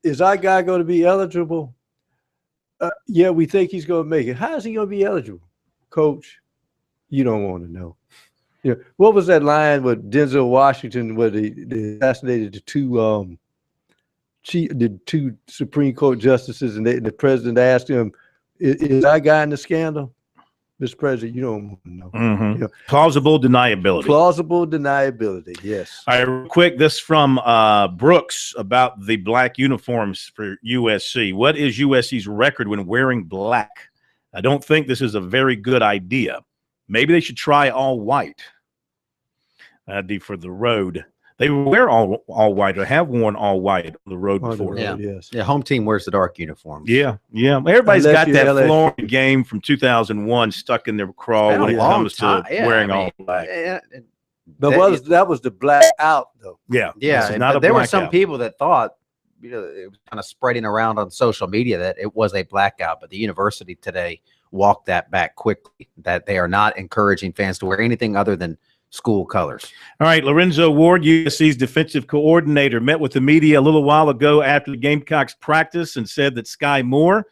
Is our guy going to be eligible? Yeah, we think he's going to make it. How is he going to be eligible? Coach, you don't want to know. What was that line with Denzel Washington where they assassinated the two Supreme Court justices, and the president asked him, is our guy in the scandal? Mr. President, you don't want to know. Mm-hmm. Plausible deniability. Plausible deniability, yes. All right, real quick, this from Brooks about the black uniforms for USC. What is USC's record when wearing black? I don't think this is a very good idea. Maybe they should try all white. That'd be for the road. They wear all white or have worn all white on the road On the before. road, yes. Yeah, home team wears the dark uniforms. Yeah. Everybody's Unless got you're that LSU. Florida game from 2001 stuck in their craw Been when a it long comes to time. Yeah, wearing I mean, all black. But that was the blackout, though. Yeah. Yeah, This is not but a there were some blackout. people that thought, it was kind of spreading around on social media that it was a blackout, but the university today walked that back quickly, that they are not encouraging fans to wear anything other than school colors. All right, Lorenzo Ward, USC's defensive coordinator, met with the media a little while ago after the Gamecocks practice and said that Sky Moore,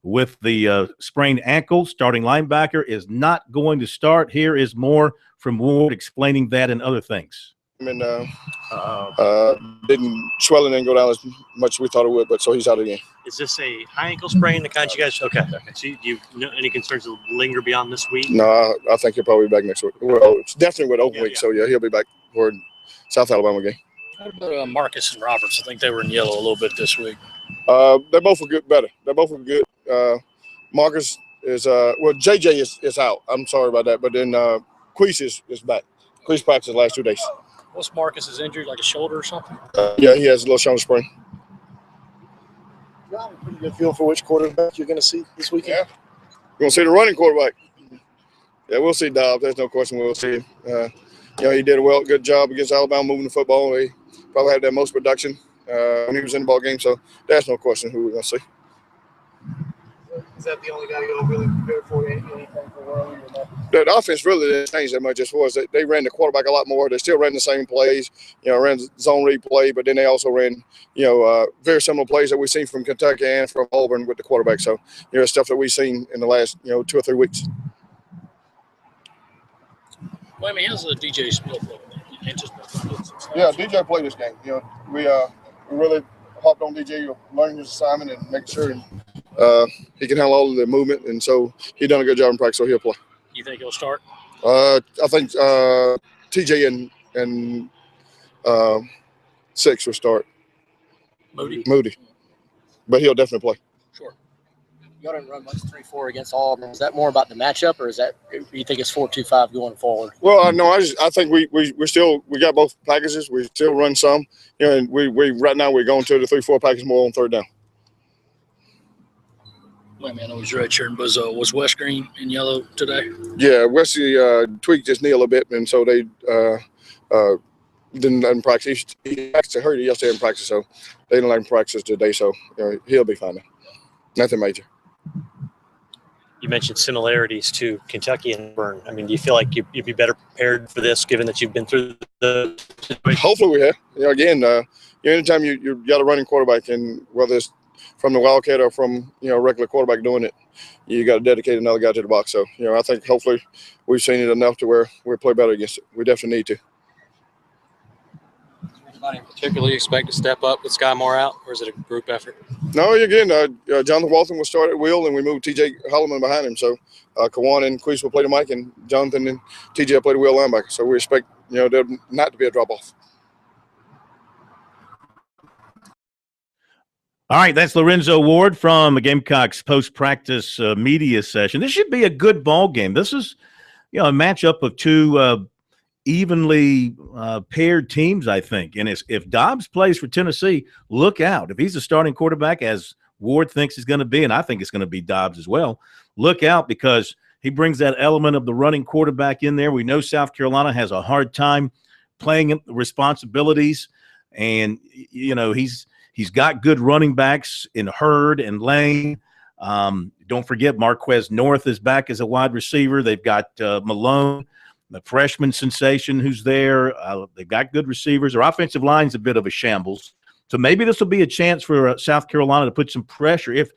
with the sprained ankle, starting linebacker, is not going to start. Here is more from Ward explaining that and other things. And swelling didn't go down as much as we thought it would, but so he's out again. Is this a high ankle sprain, the kind you guys? Okay. So you know any concerns that will linger beyond this week? No, I think he'll probably be back next week. Well, it's definitely with open week, so yeah, he'll be back for South Alabama game. How about Marcus and Roberts? I think they were in yellow a little bit this week. They both were good, better. They both were good. Marcus is JJ is out. I'm sorry about that, but then Queese is back. Queese practiced the last 2 days. What's Marcus's injury, like a shoulder or something? Yeah, he has a little shoulder sprain. You have a pretty good feel for which quarterback you're going to see this weekend? Yeah. You're going to see the running quarterback. Yeah, we'll see Dobbs. There's no question we'll see him. He did a good job against Alabama moving the football. He probably had the most production when he was in the ball game, so there's no question who we're going to see. Is that the only guy you're really prepared for? Anything for early or not? The offense really didn't change that much as far as they ran the quarterback a lot more. They still ran the same plays, ran zone read play, but then they also ran, very similar plays that we've seen from Kentucky and from Auburn with the quarterback. So, stuff that we've seen in the last, 2 or 3 weeks. Well, I mean, how's the DJ split? Yeah, DJ played this game. We really hopped on DJ, learning his assignment and making sure he can handle all of the movement, and so he done a good job in practice, so he'll play. You think he'll start? I think TJ and 6 will start. Moody. But he'll definitely play. Sure. Y'all didn't run much 3-4 against Auburn. Is that more about the matchup, or you think it's 4-2-5 going forward? Well, no, I think we got both packages. We still run some, and we right now we're going to the 3-4 package more on third down. Wait a minute, I was red shirt, was West Green in yellow today? Yeah, Wesley tweaked his knee a little bit, and so they didn't let him practice. He actually hurt it yesterday in practice, so they didn't let him practice today. So he'll be fine now. Nothing major. You mentioned similarities to Kentucky and Auburn. I mean, do you feel like you'd be better prepared for this, given that you've been through the situation? Hopefully we have. Again, anytime you got a running quarterback, and whether it's from the Wildcat or from a regular quarterback doing it, you got to dedicate another guy to the box. So I think hopefully we've seen it enough to where we play better against it. We definitely need to. Anybody particularly expect to step up with Sky Moore out, or is it a group effort? No, again, Jonathan Walton will start at wheel, and we moved T.J. Holloman behind him. So Kawan and Queese will play the mic, and Jonathan and T.J. will play the wheel linebacker. So we expect there not to be a drop off. All right, that's Lorenzo Ward from the Gamecocks post-practice media session. This should be a good ball game. This is, a matchup of two evenly paired teams, I think. And if Dobbs plays for Tennessee, look out. If he's a starting quarterback, as Ward thinks he's going to be, and I think it's going to be Dobbs as well, look out, because he brings that element of the running quarterback in there. We know South Carolina has a hard time playing responsibilities, and, he's got good running backs in Hurd and Lane. Don't forget Marquez North is back as a wide receiver. They've got Malone, the freshman sensation, who's there. They've got good receivers. Their offensive line's a bit of a shambles. So maybe this will be a chance for South Carolina to put some pressure if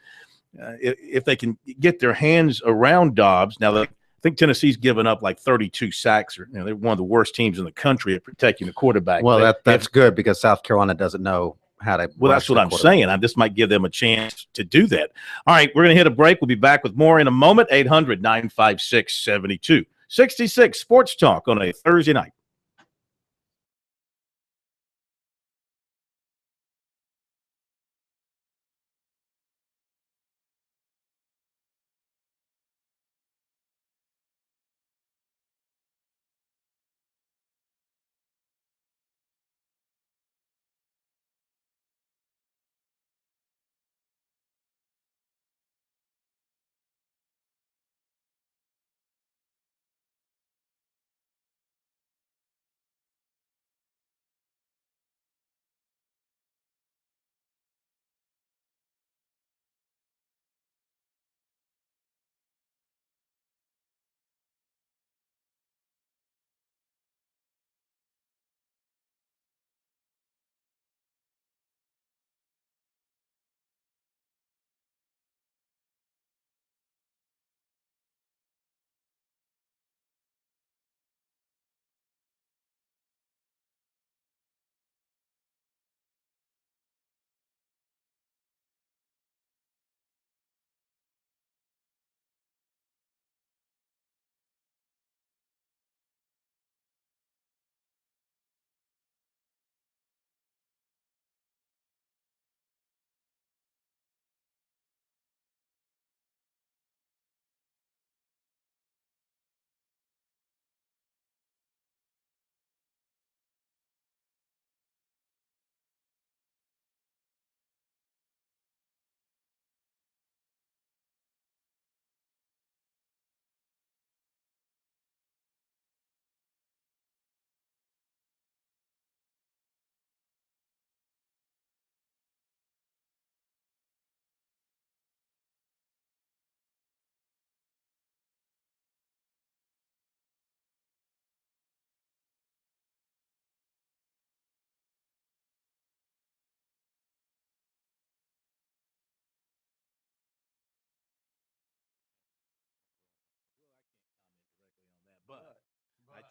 they can get their hands around Dobbs. Now, I think Tennessee's given up like 32 sacks. They're one of the worst teams in the country at protecting the quarterback. Well, that's good, because South Carolina doesn't know how to. Well, that's what I'm saying. This might give them a chance to do that. All right, we're going to hit a break. We'll be back with more in a moment. 800-956-7266 Sports Talk on a Thursday night.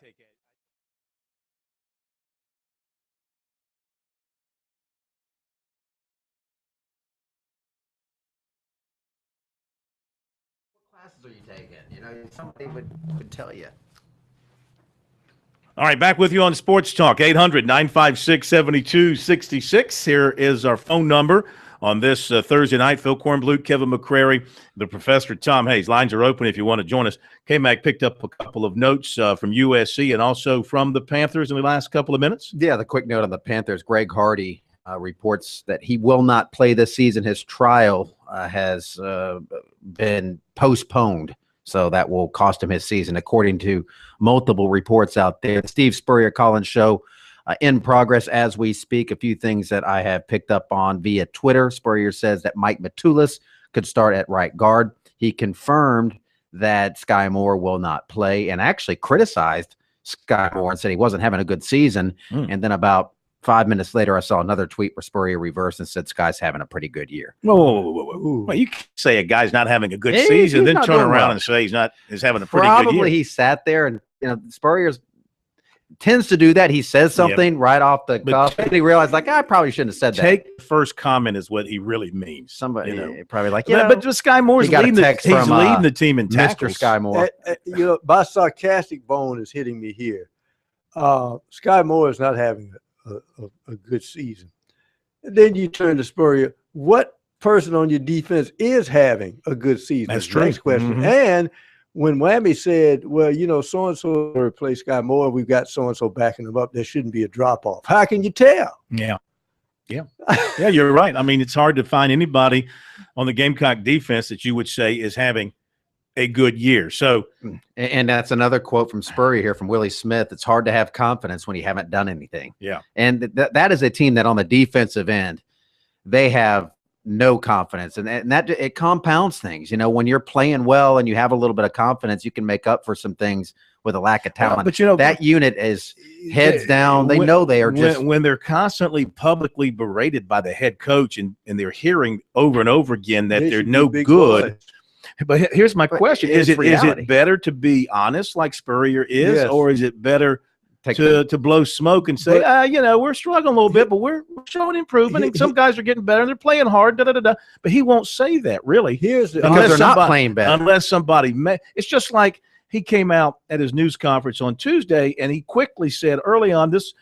Classes are you taking? You know, somebody would tell you. All right, back with you on Sports Talk, 800-956-7266. Here is our phone number on this Thursday night. Phil Kornblut, Kevin McCrary, the professor, Tom Hayes. Lines are open if you want to join us. K-Mac picked up a couple of notes from USC and also from the Panthers in the last couple of minutes. Yeah, the quick note on the Panthers. Greg Hardy reports that he will not play this season. His trial has been postponed, so that will cost him his season, according to multiple reports out there. The Steve Spurrier Collins Show in progress as we speak. A few things that I have picked up on via Twitter. Spurrier says that Mike Matulis could start at right guard. He confirmed that Sky Moore will not play and actually criticized Sky Moore and said he wasn't having a good season. And then about 5 minutes later, I saw another tweet where Spurrier reversed and said Sky's having a pretty good year. Whoa. Well, you can't say a guy's not having a good season, then turn around and say he's having a pretty good year. Probably he sat there and, Spurrier tends to do that. He says something right off the cuff, and he realized, like, I probably shouldn't have said that. Take the first comment is what he really means. Somebody probably like, but Sky Moore's leading the team in tackles. Mr. Sky Moore. My sarcastic bone is hitting me here. Sky Moore is not having a good season. And then you turn to Spurrier. What person on your defense is having a good season? That's true. Next question. And when Whammy said, well, so-and-so replaced Sky Moore, we've got so-and-so backing him up, there shouldn't be a drop-off. How can you tell? Yeah, you're right. I mean, it's hard to find anybody on the Gamecock defense that you would say is having a good year. So, and that's another quote from Spurrier here from Willie Smith. It's hard to have confidence when you haven't done anything. Yeah. And that is a team that on the defensive end, they have no confidence, and that it compounds things. When you're playing well and you have a little bit of confidence, you can make up for some things with a lack of talent. But that unit is heads down. They know they are when they're constantly publicly berated by the head coach and they're hearing over and over again that they're no good. Boys. But here's my question: Is it better to be honest like Spurrier is, or is it better to blow smoke and say, we're struggling a little bit, but we're showing improvement, and some guys are getting better, and they're playing hard, But he won't say that, really. Because they're not playing better. Unless somebody it's just like he came out at his news conference on Tuesday, and he quickly said early on, this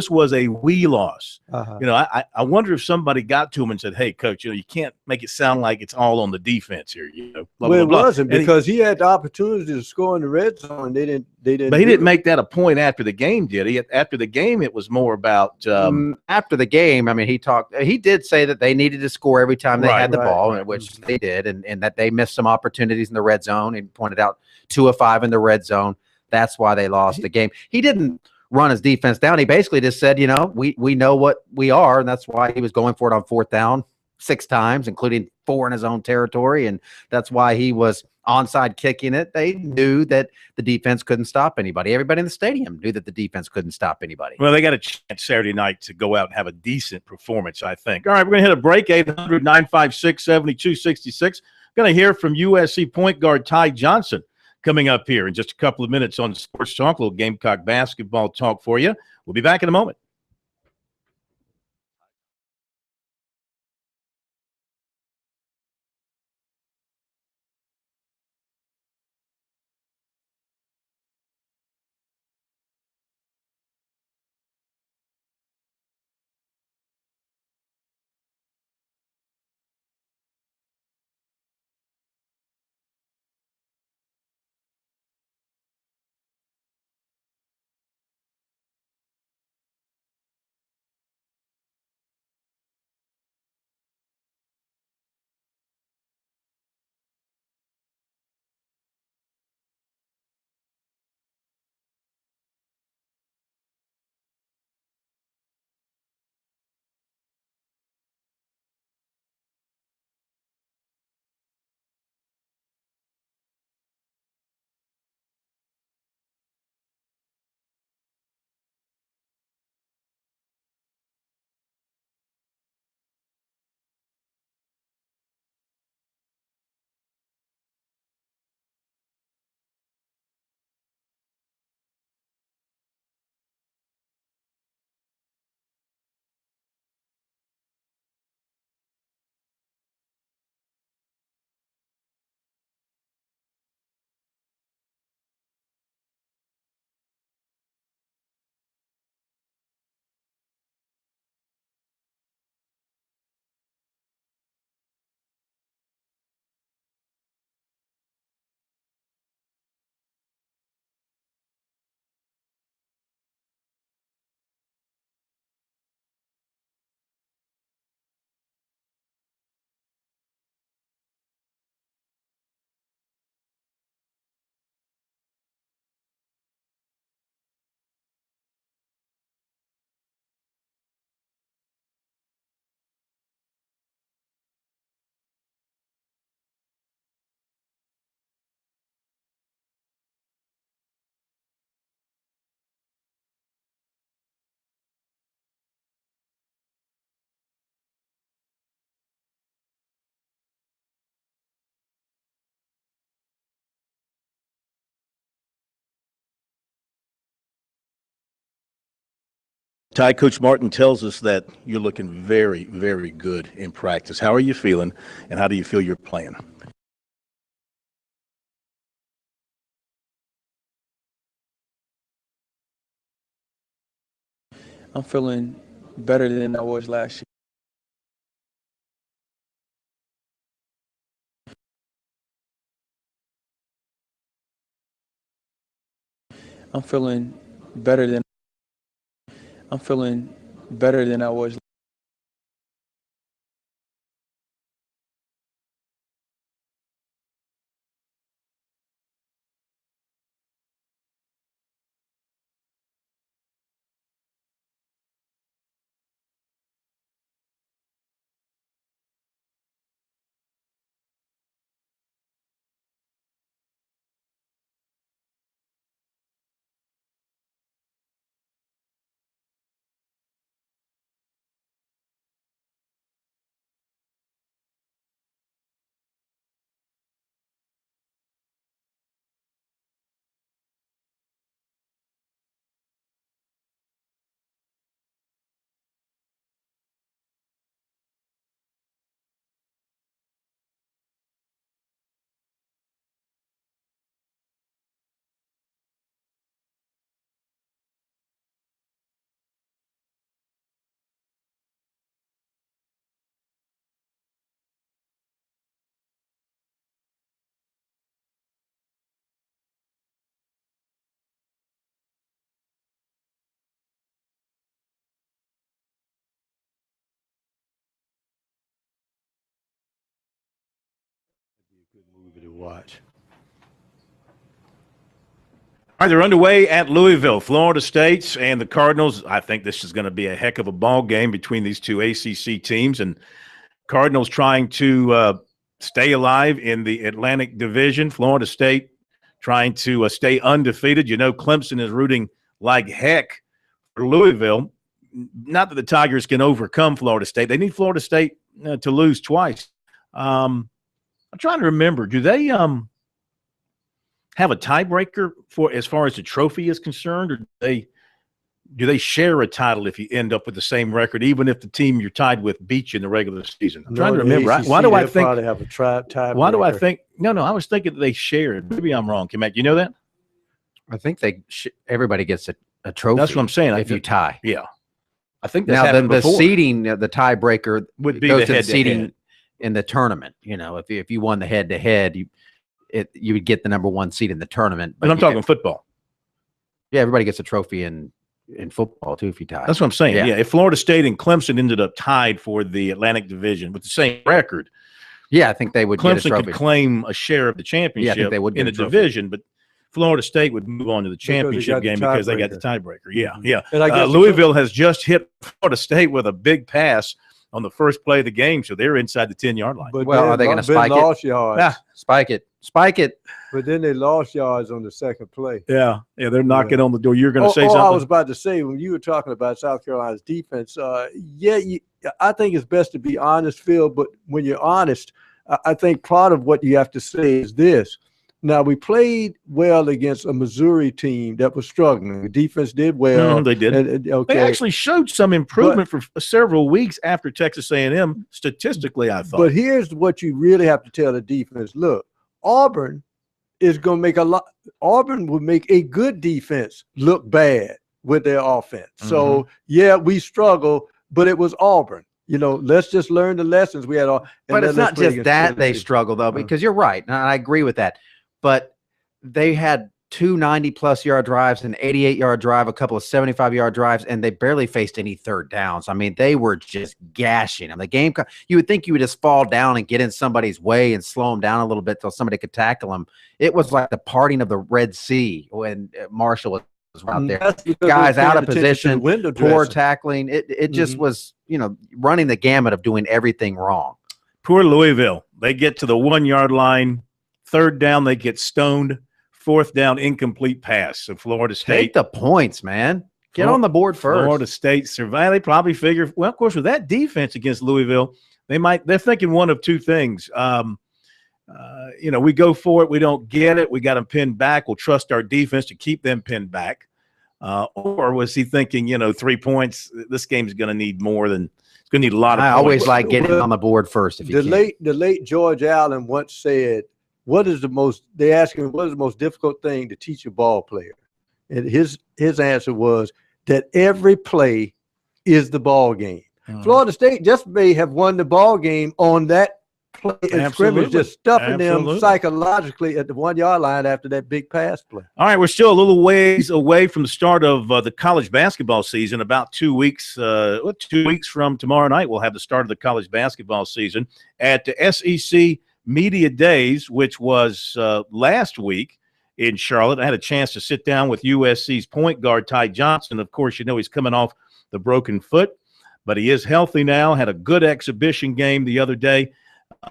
was a we loss. I wonder if somebody got to him and said, hey, coach, you can't make it sound like it's all on the defense here. Blah, well, blah, it wasn't, blah. because he had the opportunity to score in the red zone. And they didn't. But he didn't make that a point after the game, did he? After the game, it was more about after the game. I mean, he did say that they needed to score every time they had the ball, which they did, and that they missed some opportunities in the red zone. He pointed out 2 of 5 in the red zone. That's why they lost the game. He didn't run his defense down. He basically just said, we know what we are, and that's why he was going for it on 4th down 6 times, including 4 in his own territory, and that's why he was onside kicking it. They knew that the defense couldn't stop anybody. Everybody in the stadium knew that the defense couldn't stop anybody. Well, they got a chance Saturday night to go out and have a decent performance, I think. All right, we're going to hit a break, 800-956-7266. Going to hear from USC point guard Ty Johnson coming up here in just a couple of minutes on Sports Talk, a little Gamecock basketball talk for you. We'll be back in a moment. Ty, Coach Martin tells us that you're looking very, very good in practice. How are you feeling, and how do you feel you're playing? I'm feeling better than I was last year. I'm feeling better than I was. Movie to watch. All right, they're underway at Louisville, Florida State and the Cardinals. I think this is going to be a heck of a ball game between these two ACC teams, and Cardinals trying to stay alive in the Atlantic Division. Florida State trying to stay undefeated. You know, Clemson is rooting like heck for Louisville. Not that the Tigers can overcome Florida State. They need Florida State to lose twice. I'm trying to remember. Do they have a tiebreaker for as far as the trophy is concerned, or do they share a title if you end up with the same record, even if the team you're tied with beats you in the regular season? I'm trying to remember. Why do I think probably have a tie? Why do I think? No, I was thinking they shared. Maybe I'm wrong. Matt, you know that? I think everybody gets a trophy. That's what I'm saying. If you tie, yeah. I think that's now happened the before. seeding, the tiebreaker would be goes the to the seeding head-to-head. in the tournament. You know, if you won the head to head, you would get the number one seed in the tournament. But I'm talking football. Yeah, everybody gets a trophy in football too if you tie. That's what I'm saying. Yeah, if Florida State and Clemson ended up tied for the Atlantic Division with the same record, yeah, I think they would. Clemson get a trophy. could claim a share of the championship. Yeah, I think they would in get the a trophy. division, but Florida State would move on to the championship game because they got the tiebreaker. Yeah, yeah. And I guess Louisville has just hit Florida State with a big pass on the first play of the game, so they're inside the 10-yard line. But well, are they going to spike it? Yards. Spike it. But then they lost yards on the second play. Yeah, they're knocking on the door. You're going to say something? I was about to say, when you were talking about South Carolina's defense, I think it's best to be honest, Phil, but when you're honest, I think part of what you have to say is this. Now, we played well against a Missouri team that was struggling. The defense did well. They did. Okay. They actually showed some improvement for several weeks after Texas A&M, statistically, I thought. But here's what you really have to tell the defense. Look, Auburn is going to make Auburn will make a good defense look bad with their offense. So, yeah, we struggle, but it was Auburn. You know, let's just learn the lessons we had. But it's not just that they struggle, though, because you're right. And I agree with that. But they had 2 90-plus yard drives, an 88-yard drive, a couple of 75-yard drives, and they barely faced any third downs. I mean, they were just gashing them. The game, you would think you would just fall down and get in somebody's way and slow them down a little bit till somebody could tackle them. It was like the parting of the Red Sea when Marshall was out there. Guys out of position, poor tackling. It just was, running the gamut of doing everything wrong. Poor Louisville. They get to the 1-yard line. Third down, they get stoned. Fourth down, incomplete pass. So Florida State. Take the points, man. Get on the board first. Florida State survive. They probably figure, well, of course, with that defense against Louisville, they're thinking one of two things. We go for it. We don't get it. We got them pinned back. We'll trust our defense to keep them pinned back. Or was he thinking, 3 points, this game's going to need more than it's going to need a lot of I points? always like getting on the board first if you can. The late George Allen once said, they asked him, what is the most difficult thing to teach a ball player? And his answer was that every play is the ball game. Florida State just may have won the ball game on that play and scrimmage, just stuffing them psychologically at the 1 yard line after that big pass play. All right, we're still a little ways away from the start of the college basketball season. About 2 weeks, 2 weeks from tomorrow night, we'll have the start of the college basketball season at the SEC Media Days, which was last week in Charlotte. I had a chance to sit down with USC's point guard, Ty Johnson. Of course, he's coming off the broken foot, but he is healthy now, had a good exhibition game the other day.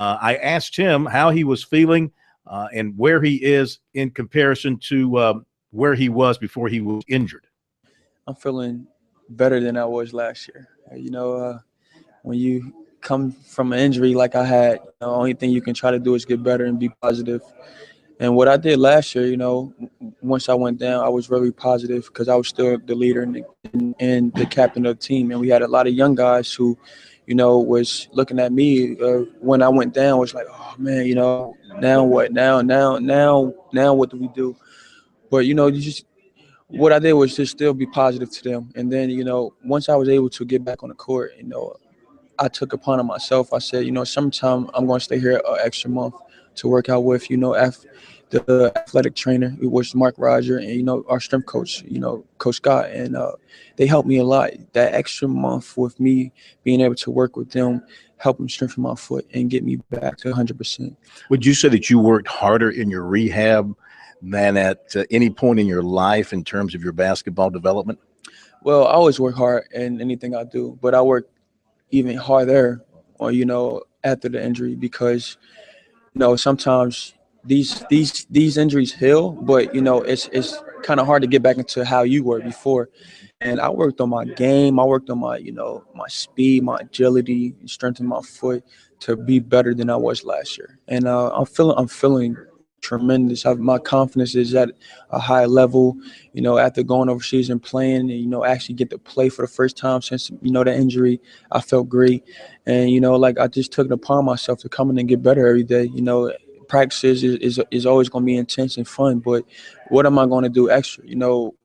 I asked him how he was feeling and where he is in comparison to where he was before he was injured. I'm feeling better than I was last year. When you come from an injury like I had, the only thing you can try to do is get better and be positive. And what I did last year, once I went down, I was very positive because I was still the leader and the captain of the team. And we had a lot of young guys who, was looking at me when I went down, was like, oh man, now what? Now what do we do? But what I did was just still be positive to them. And then, once I was able to get back on the court, I took upon myself. I said, sometime I'm going to stay here an extra month to work out with, the athletic trainer, it was Mark Roger, and, our strength coach, Coach Scott. And they helped me a lot. That extra month with me being able to work with them, help them strengthen my foot and get me back to 100%. Would you say that you worked harder in your rehab than at any point in your life in terms of your basketball development? Well, I always work hard in anything I do, but I work even harder, after the injury because, sometimes these injuries heal, but it's kind of hard to get back into how you were before. And I worked on my game. I worked on my my speed, my agility, and strengthening my foot to be better than I was last year. And I'm feeling tremendous. My confidence is at a high level. After going overseas and playing, and actually get to play for the first time since the injury, I felt great. And I just took it upon myself to come in and get better every day. Practices is always going to be intense and fun, but what am I going to do extra?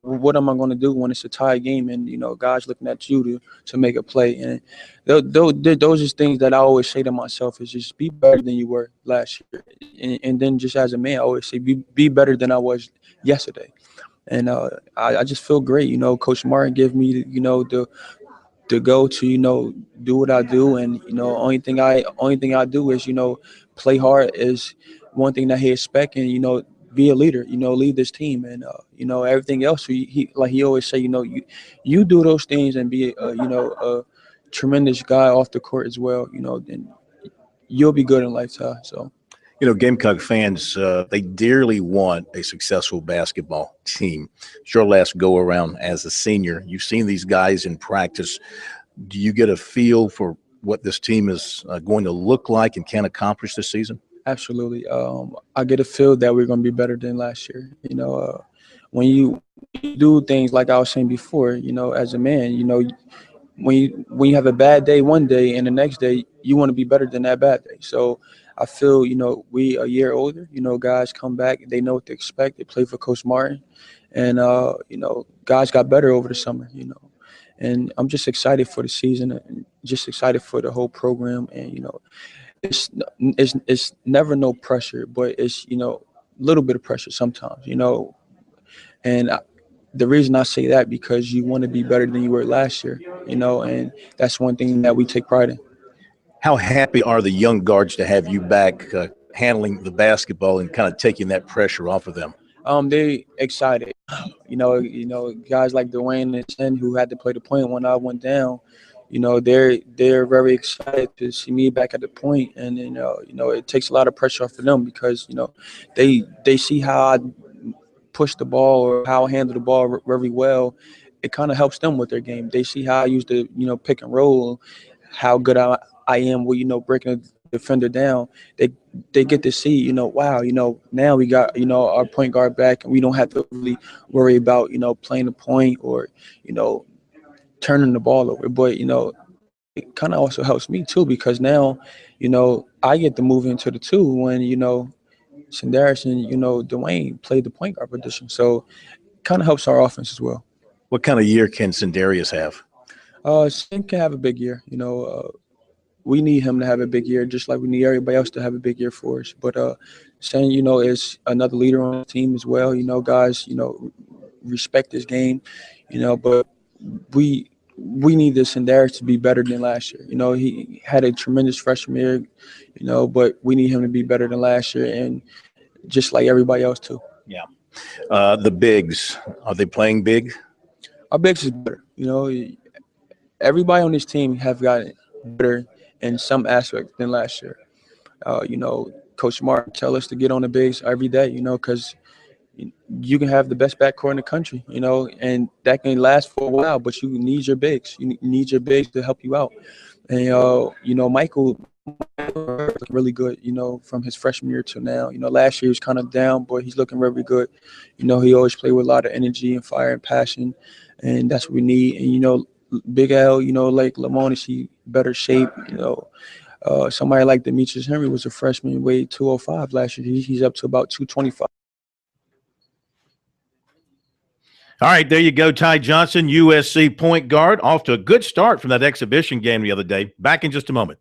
What am I going to do when it's a tie game and guys looking at you to make a play? And those are things that I always say to myself is just be better than you were last year, and then just as a man, I always say be better than I was yesterday. And I just feel great. Coach Martin gave me to go to do what I do, and only thing I do is play hard is one thing that he expects, and be a leader, lead this team, and everything else he always say, you do those things and be a tremendous guy off the court as well, then you'll be good in lifetime. So Gamecock fans, they dearly want a successful basketball team. It's your last go around as a senior. You've seen these guys in practice. Do you get a feel for what this team is going to look like and can accomplish this season? Absolutely. I get a feel that we're going to be better than last year. When you do things like I was saying before, as a man, when you have a bad day one day and the next day you want to be better than that bad day. So I feel, we a year older, guys come back, they know what to expect. They play for Coach Martin, and, guys got better over the summer, and I'm just excited for the season and just excited for the whole program. And, it's never no pressure, but it's, a little bit of pressure sometimes, and the reason I say that because you want to be better than you were last year, and that's one thing that we take pride in. How happy are the young guards to have you back handling the basketball and kind of taking that pressure off of them? They excited. Guys like Dwayne and Chen who had to play the point when I went down, they're very excited to see me back at the point, and it takes a lot of pressure off of them because they see how I push the ball or how I handle the ball very well. It kind of helps them with their game. They see how I use the pick and roll, how good I am with breaking defender down, they get to see, wow, now we got, our point guard back, and we don't have to really worry about, playing the point or, turning the ball over. But, it kind of also helps me too, because now, I get to move into the two when, Sandarius and, Dwayne played the point guard position. So it kind of helps our offense as well. What kind of year can Sandarius have? Sam can have a big year. We need him to have a big year, just like we need everybody else to have a big year for us. But Sam, is another leader on the team as well. Guys, respect his game. But we need this Sandarius to be better than last year. He had a tremendous freshman year. But we need him to be better than last year, and just like everybody else too. Yeah. The bigs, are they playing big? Our bigs is better. Everybody on this team have gotten better in some aspect than last year. Coach Martin tell us to get on the bigs every day, because you can have the best backcourt in the country, and that can last for a while, but you need your bigs. You need your bigs to help you out. And, Michael looking really good, from his freshman year to now. Last year he was kind of down, but he's looking very good. He always played with a lot of energy and fire and passion, and that's what we need. And, Big L, like Lamont, is he better shape, somebody like Demetrius Henry was a freshman, weighed 205 last year. He's up to about 225. All right, there you go. Ty Johnson, USC point guard, off to a good start from that exhibition game the other day. Back in just a moment.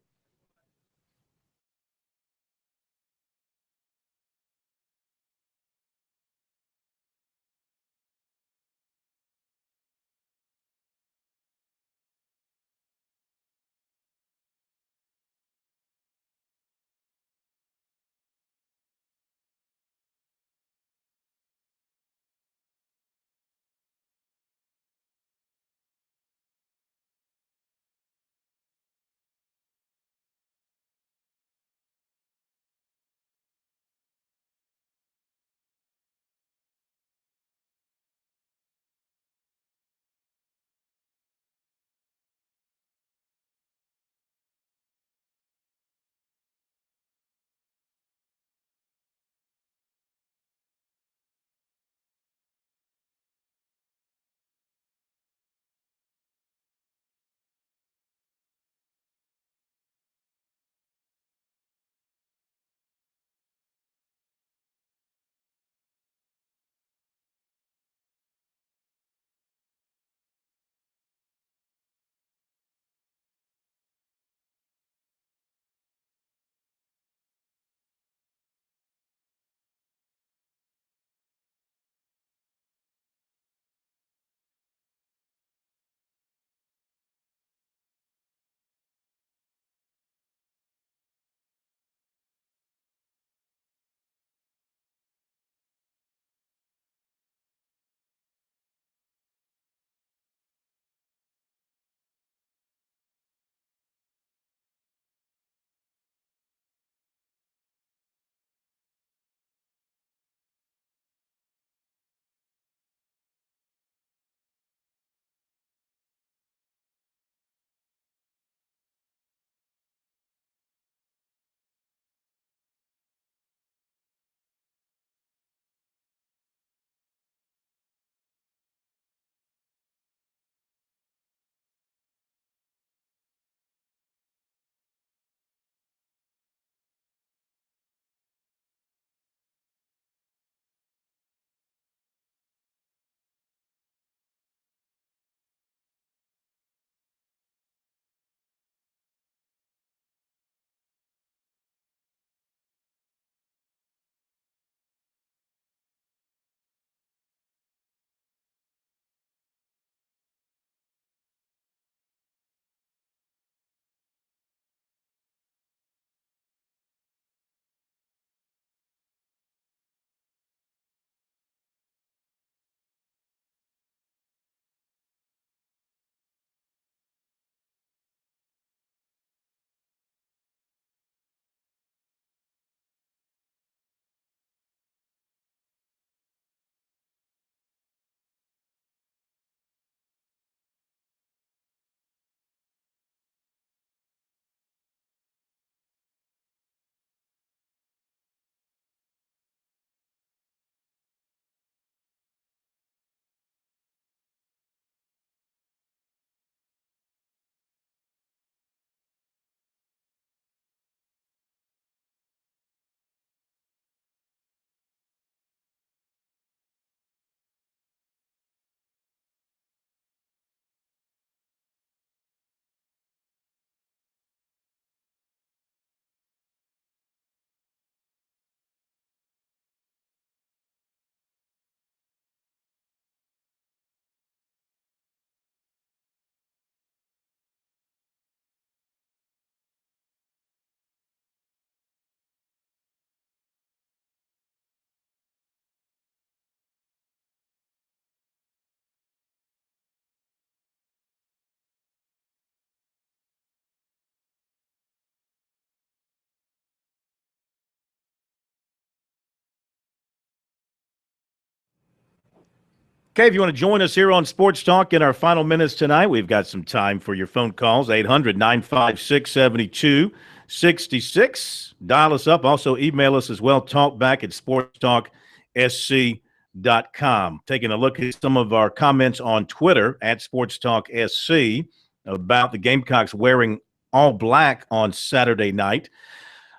Okay, if you want to join us here on Sports Talk in our final minutes tonight, we've got some time for your phone calls, 800-956-7266. Dial us up. Also, email us as well, talkback@sportstalksc.com. Taking a look at some of our comments on Twitter at SportsTalkSC about the Gamecocks wearing all black on Saturday night.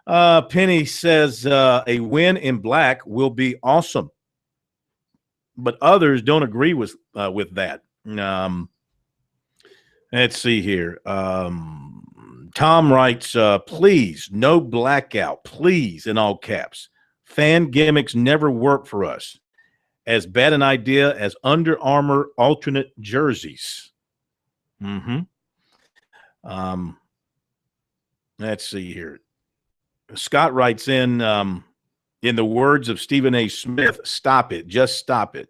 Penny says a win in black will be awesome, but others don't agree with that. Let's see here. Tom writes, please, no blackout, please, in all caps. Fan gimmicks never work for us. As bad an idea as Under Armour alternate jerseys. Let's see here. Scott writes in the words of Stephen A. Smith, stop it, just stop it.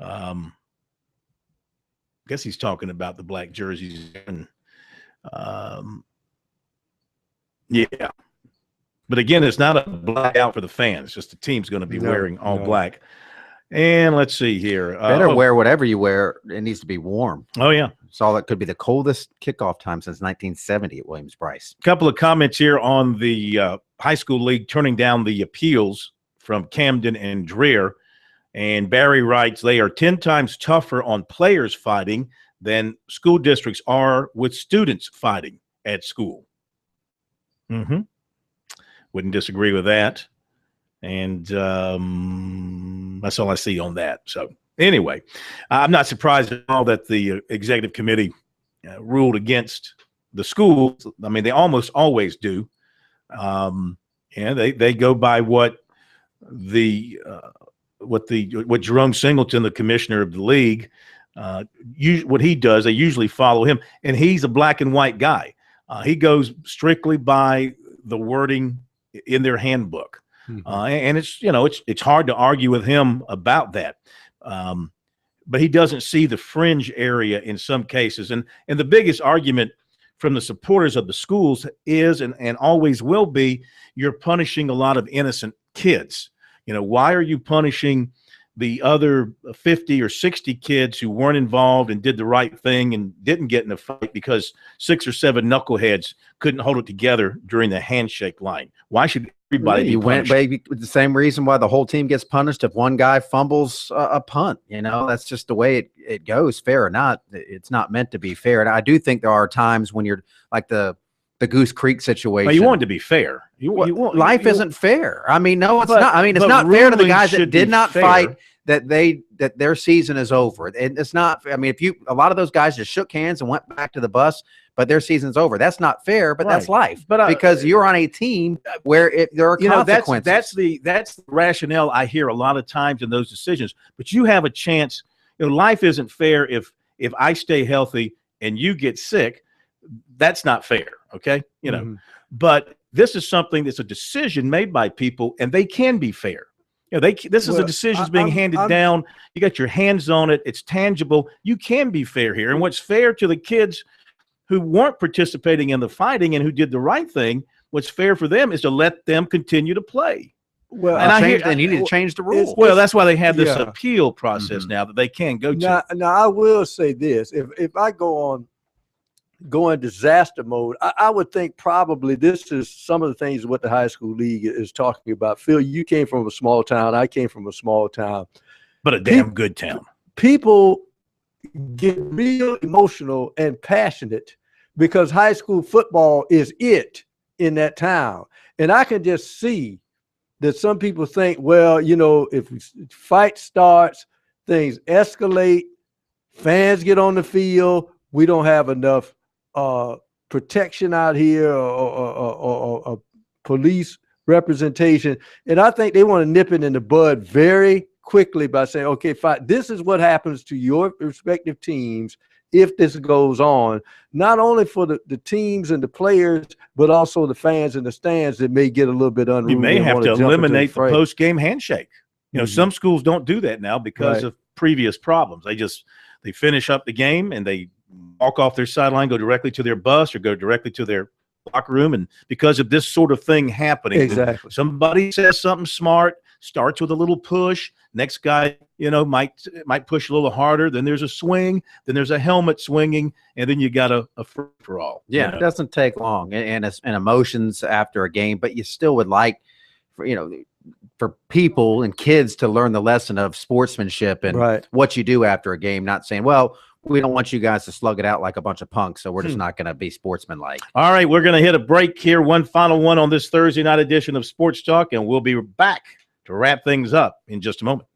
I guess he's talking about the black jerseys. And, yeah. But again, it's not a blackout for the fans. It's just the team's going to be wearing all black. And let's see here. Better wear whatever you wear. It needs to be warm. Oh, yeah. So that could be the coldest kickoff time since 1970 at Williams-Brice. A couple of comments here on the high school league turning down the appeals from Camden and Dreher. And Barry writes, they are 10 times tougher on players fighting than school districts are with students fighting at school. Wouldn't disagree with that. And that's all I see on that. So anyway, I'm not surprised at all that the executive committee ruled against the schools. I mean, they almost always do. They go by what Jerome Singleton, the commissioner of the league, what he does. They usually follow him, and he's a black and white guy. He goes strictly by the wording in their handbook. And it's hard to argue with him about that. But he doesn't see the fringe area in some cases. And the biggest argument from the supporters of the schools is and always will be, you're punishing a lot of innocent kids. Why are you punishing the other 50 or 60 kids who weren't involved and did the right thing and didn't get in a fight because 6 or 7 knuckleheads couldn't hold it together during the handshake line? Why should everybody be punished? Went the same reason why the whole team gets punished if one guy fumbles a punt. That's just the way it goes, fair or not. It's not meant to be fair. And I do think there are times when you're like the Goose Creek situation. Well, you want it to be fair. Life isn't fair. I mean, no, it's not. I mean, it's not fair to the guys that did not fight that their season is over. And it's not. I mean, a lot of those guys just shook hands and went back to the bus, but their season's over. That's not fair, but that's life. But because you're on a team where there are consequences. That's the rationale I hear a lot of times in those decisions. But you have a chance. Life isn't fair if I stay healthy and you get sick. That's not fair. Okay. But this is something that's a decision made by people, and they can be fair. This is a decision being handed down. You got your hands on it. It's tangible. You can be fair here. And what's fair to the kids who weren't participating in the fighting and who did the right thing, what's fair for them is to let them continue to play. Well, they need to change the rules. Well, that's why they have this appeal process now that they can go to. Now, I will say this: if I go in disaster mode, I would think probably this is some of the things what the high school league is talking about. Phil, you came from a small town. I came from a small town. But a damn good town. People get real emotional and passionate because high school football is it in that town. And I can just see that some people think, well, if fight starts, things escalate, fans get on the field, we don't have enough protection out here or police representation. And I think they want to nip it in the bud very quickly by saying, okay, fine, this is what happens to your respective teams if this goes on, not only for the teams and the players, but also the fans in the stands that may get a little bit unruly. You may have to eliminate the post-game handshake. Some schools don't do that now because of previous problems. They finish up the game and they walk off their sideline, go directly to their bus or go directly to their locker room. And because of this sort of thing happening, somebody says something smart, starts with a little push. Next guy, might push a little harder. Then there's a swing. Then there's a helmet swinging, and then you got a free for all. Yeah, it doesn't take long, and emotions after a game, but you still would like, for people and kids to learn the lesson of sportsmanship and what you do after a game. Not saying, well, we don't want you guys to slug it out like a bunch of punks, so we're just not going to be sportsmanlike. All right, we're going to hit a break here. One final one on this Thursday night edition of Sports Talk, and we'll be back to wrap things up in just a moment.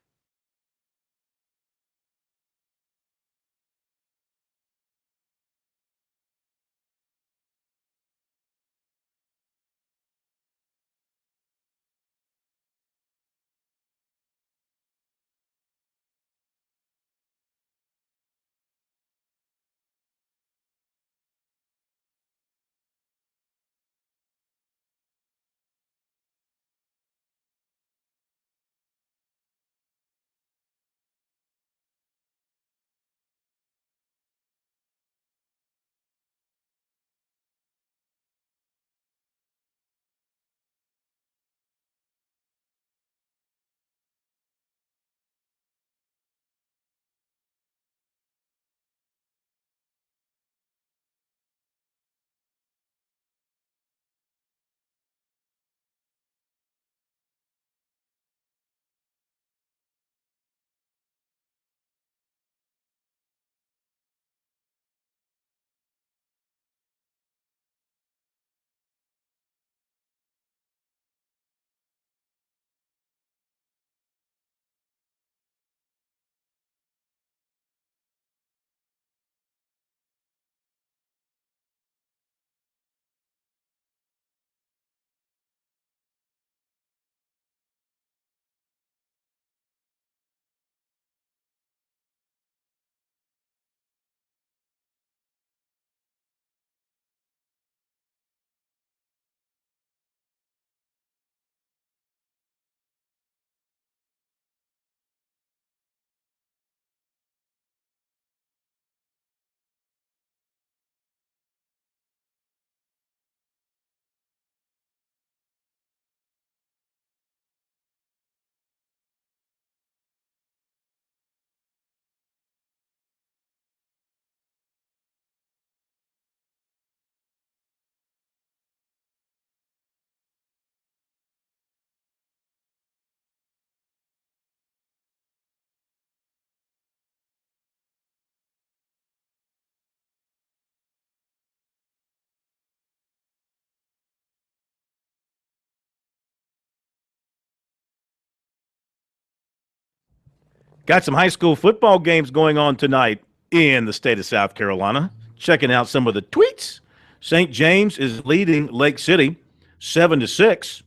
Got some high school football games going on tonight in the state of South Carolina. Checking out some of the tweets. St. James is leading Lake City 7-6.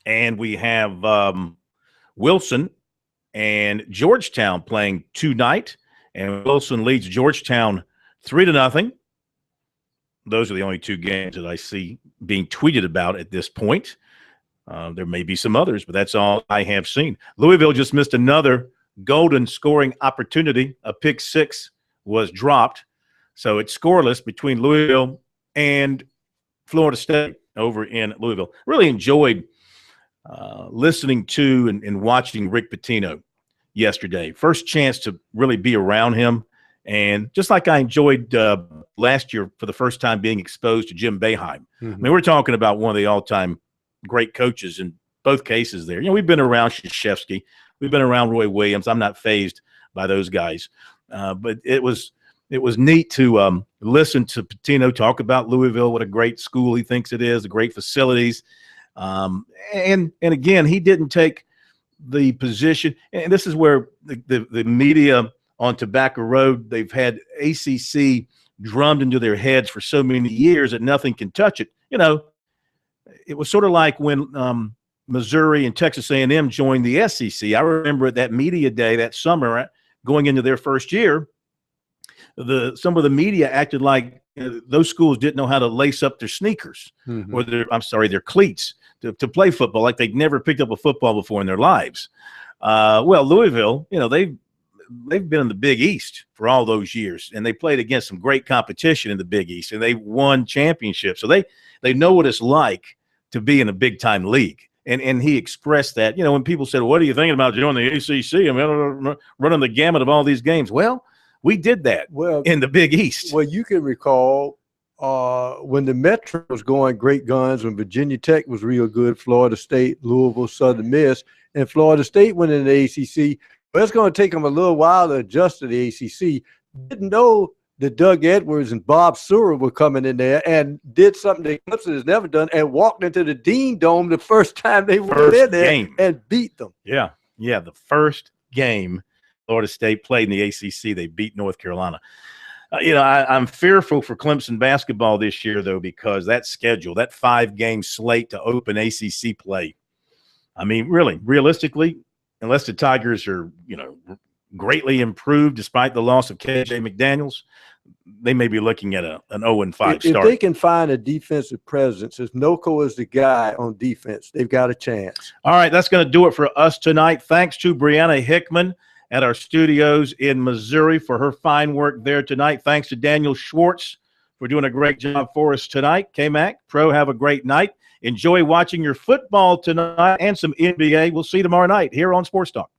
And we have Wilson and Georgetown playing tonight. And Wilson leads Georgetown 3-0. Those are the only two games that I see being tweeted about at this point. There may be some others, but that's all I have seen. Louisville just missed another golden scoring opportunity. A pick six was dropped. So it's scoreless between Louisville and Florida State over in Louisville. Really enjoyed listening to and watching Rick Pitino yesterday. First chance to really be around him. And just like I enjoyed last year for the first time being exposed to Jim Boeheim. I mean, we're talking about one of the all-time great coaches in both cases there. We've been around Krzyzewski. We've been around Roy Williams. I'm not fazed by those guys. But it was neat to listen to Pitino talk about Louisville, what a great school he thinks it is, the great facilities. And again, he didn't take the position. And this is where the media on Tobacco Road, they've had ACC drummed into their heads for so many years that nothing can touch it. It was sort of like when Missouri and Texas A&M joined the SEC. I remember at that media day that summer going into their first year, some of the media acted like those schools didn't know how to lace up their sneakers or their cleats to play football, like they'd never picked up a football before in their lives. Well, Louisville, they've been in the Big East for all those years, and they played against some great competition in the Big East, and they won championships. So they know what it's like to be in a big-time league. And he expressed that, when people said, what are you thinking about joining the ACC? I mean, running the gamut of all these games. Well, we did that in the Big East. Well, you can recall when the Metro was going great guns, when Virginia Tech was real good, Florida State, Louisville, Southern Miss, and Florida State went in the ACC. But it's going to take them a little while to adjust to the ACC. Didn't know that Doug Edwards and Bob Sewell were coming in there and did something that Clemson has never done and walked into the Dean Dome the first time they were in there and beat them. Yeah, the first game Florida State played in the ACC, they beat North Carolina. I'm fearful for Clemson basketball this year, though, because that schedule, that 5-game slate to open ACC play, I mean, really, realistically, unless the Tigers are, greatly improved despite the loss of KJ McDaniels, they may be looking at an 0-5 start. If they can find a defensive presence, if Noko is the guy on defense, they've got a chance. All right, that's going to do it for us tonight. Thanks to Brianna Hickman at our studios in Missouri for her fine work there tonight. Thanks to Daniel Schwartz for doing a great job for us tonight. K-Mac, Pro, have a great night. Enjoy watching your football tonight and some NBA. We'll see you tomorrow night here on Sports Talk.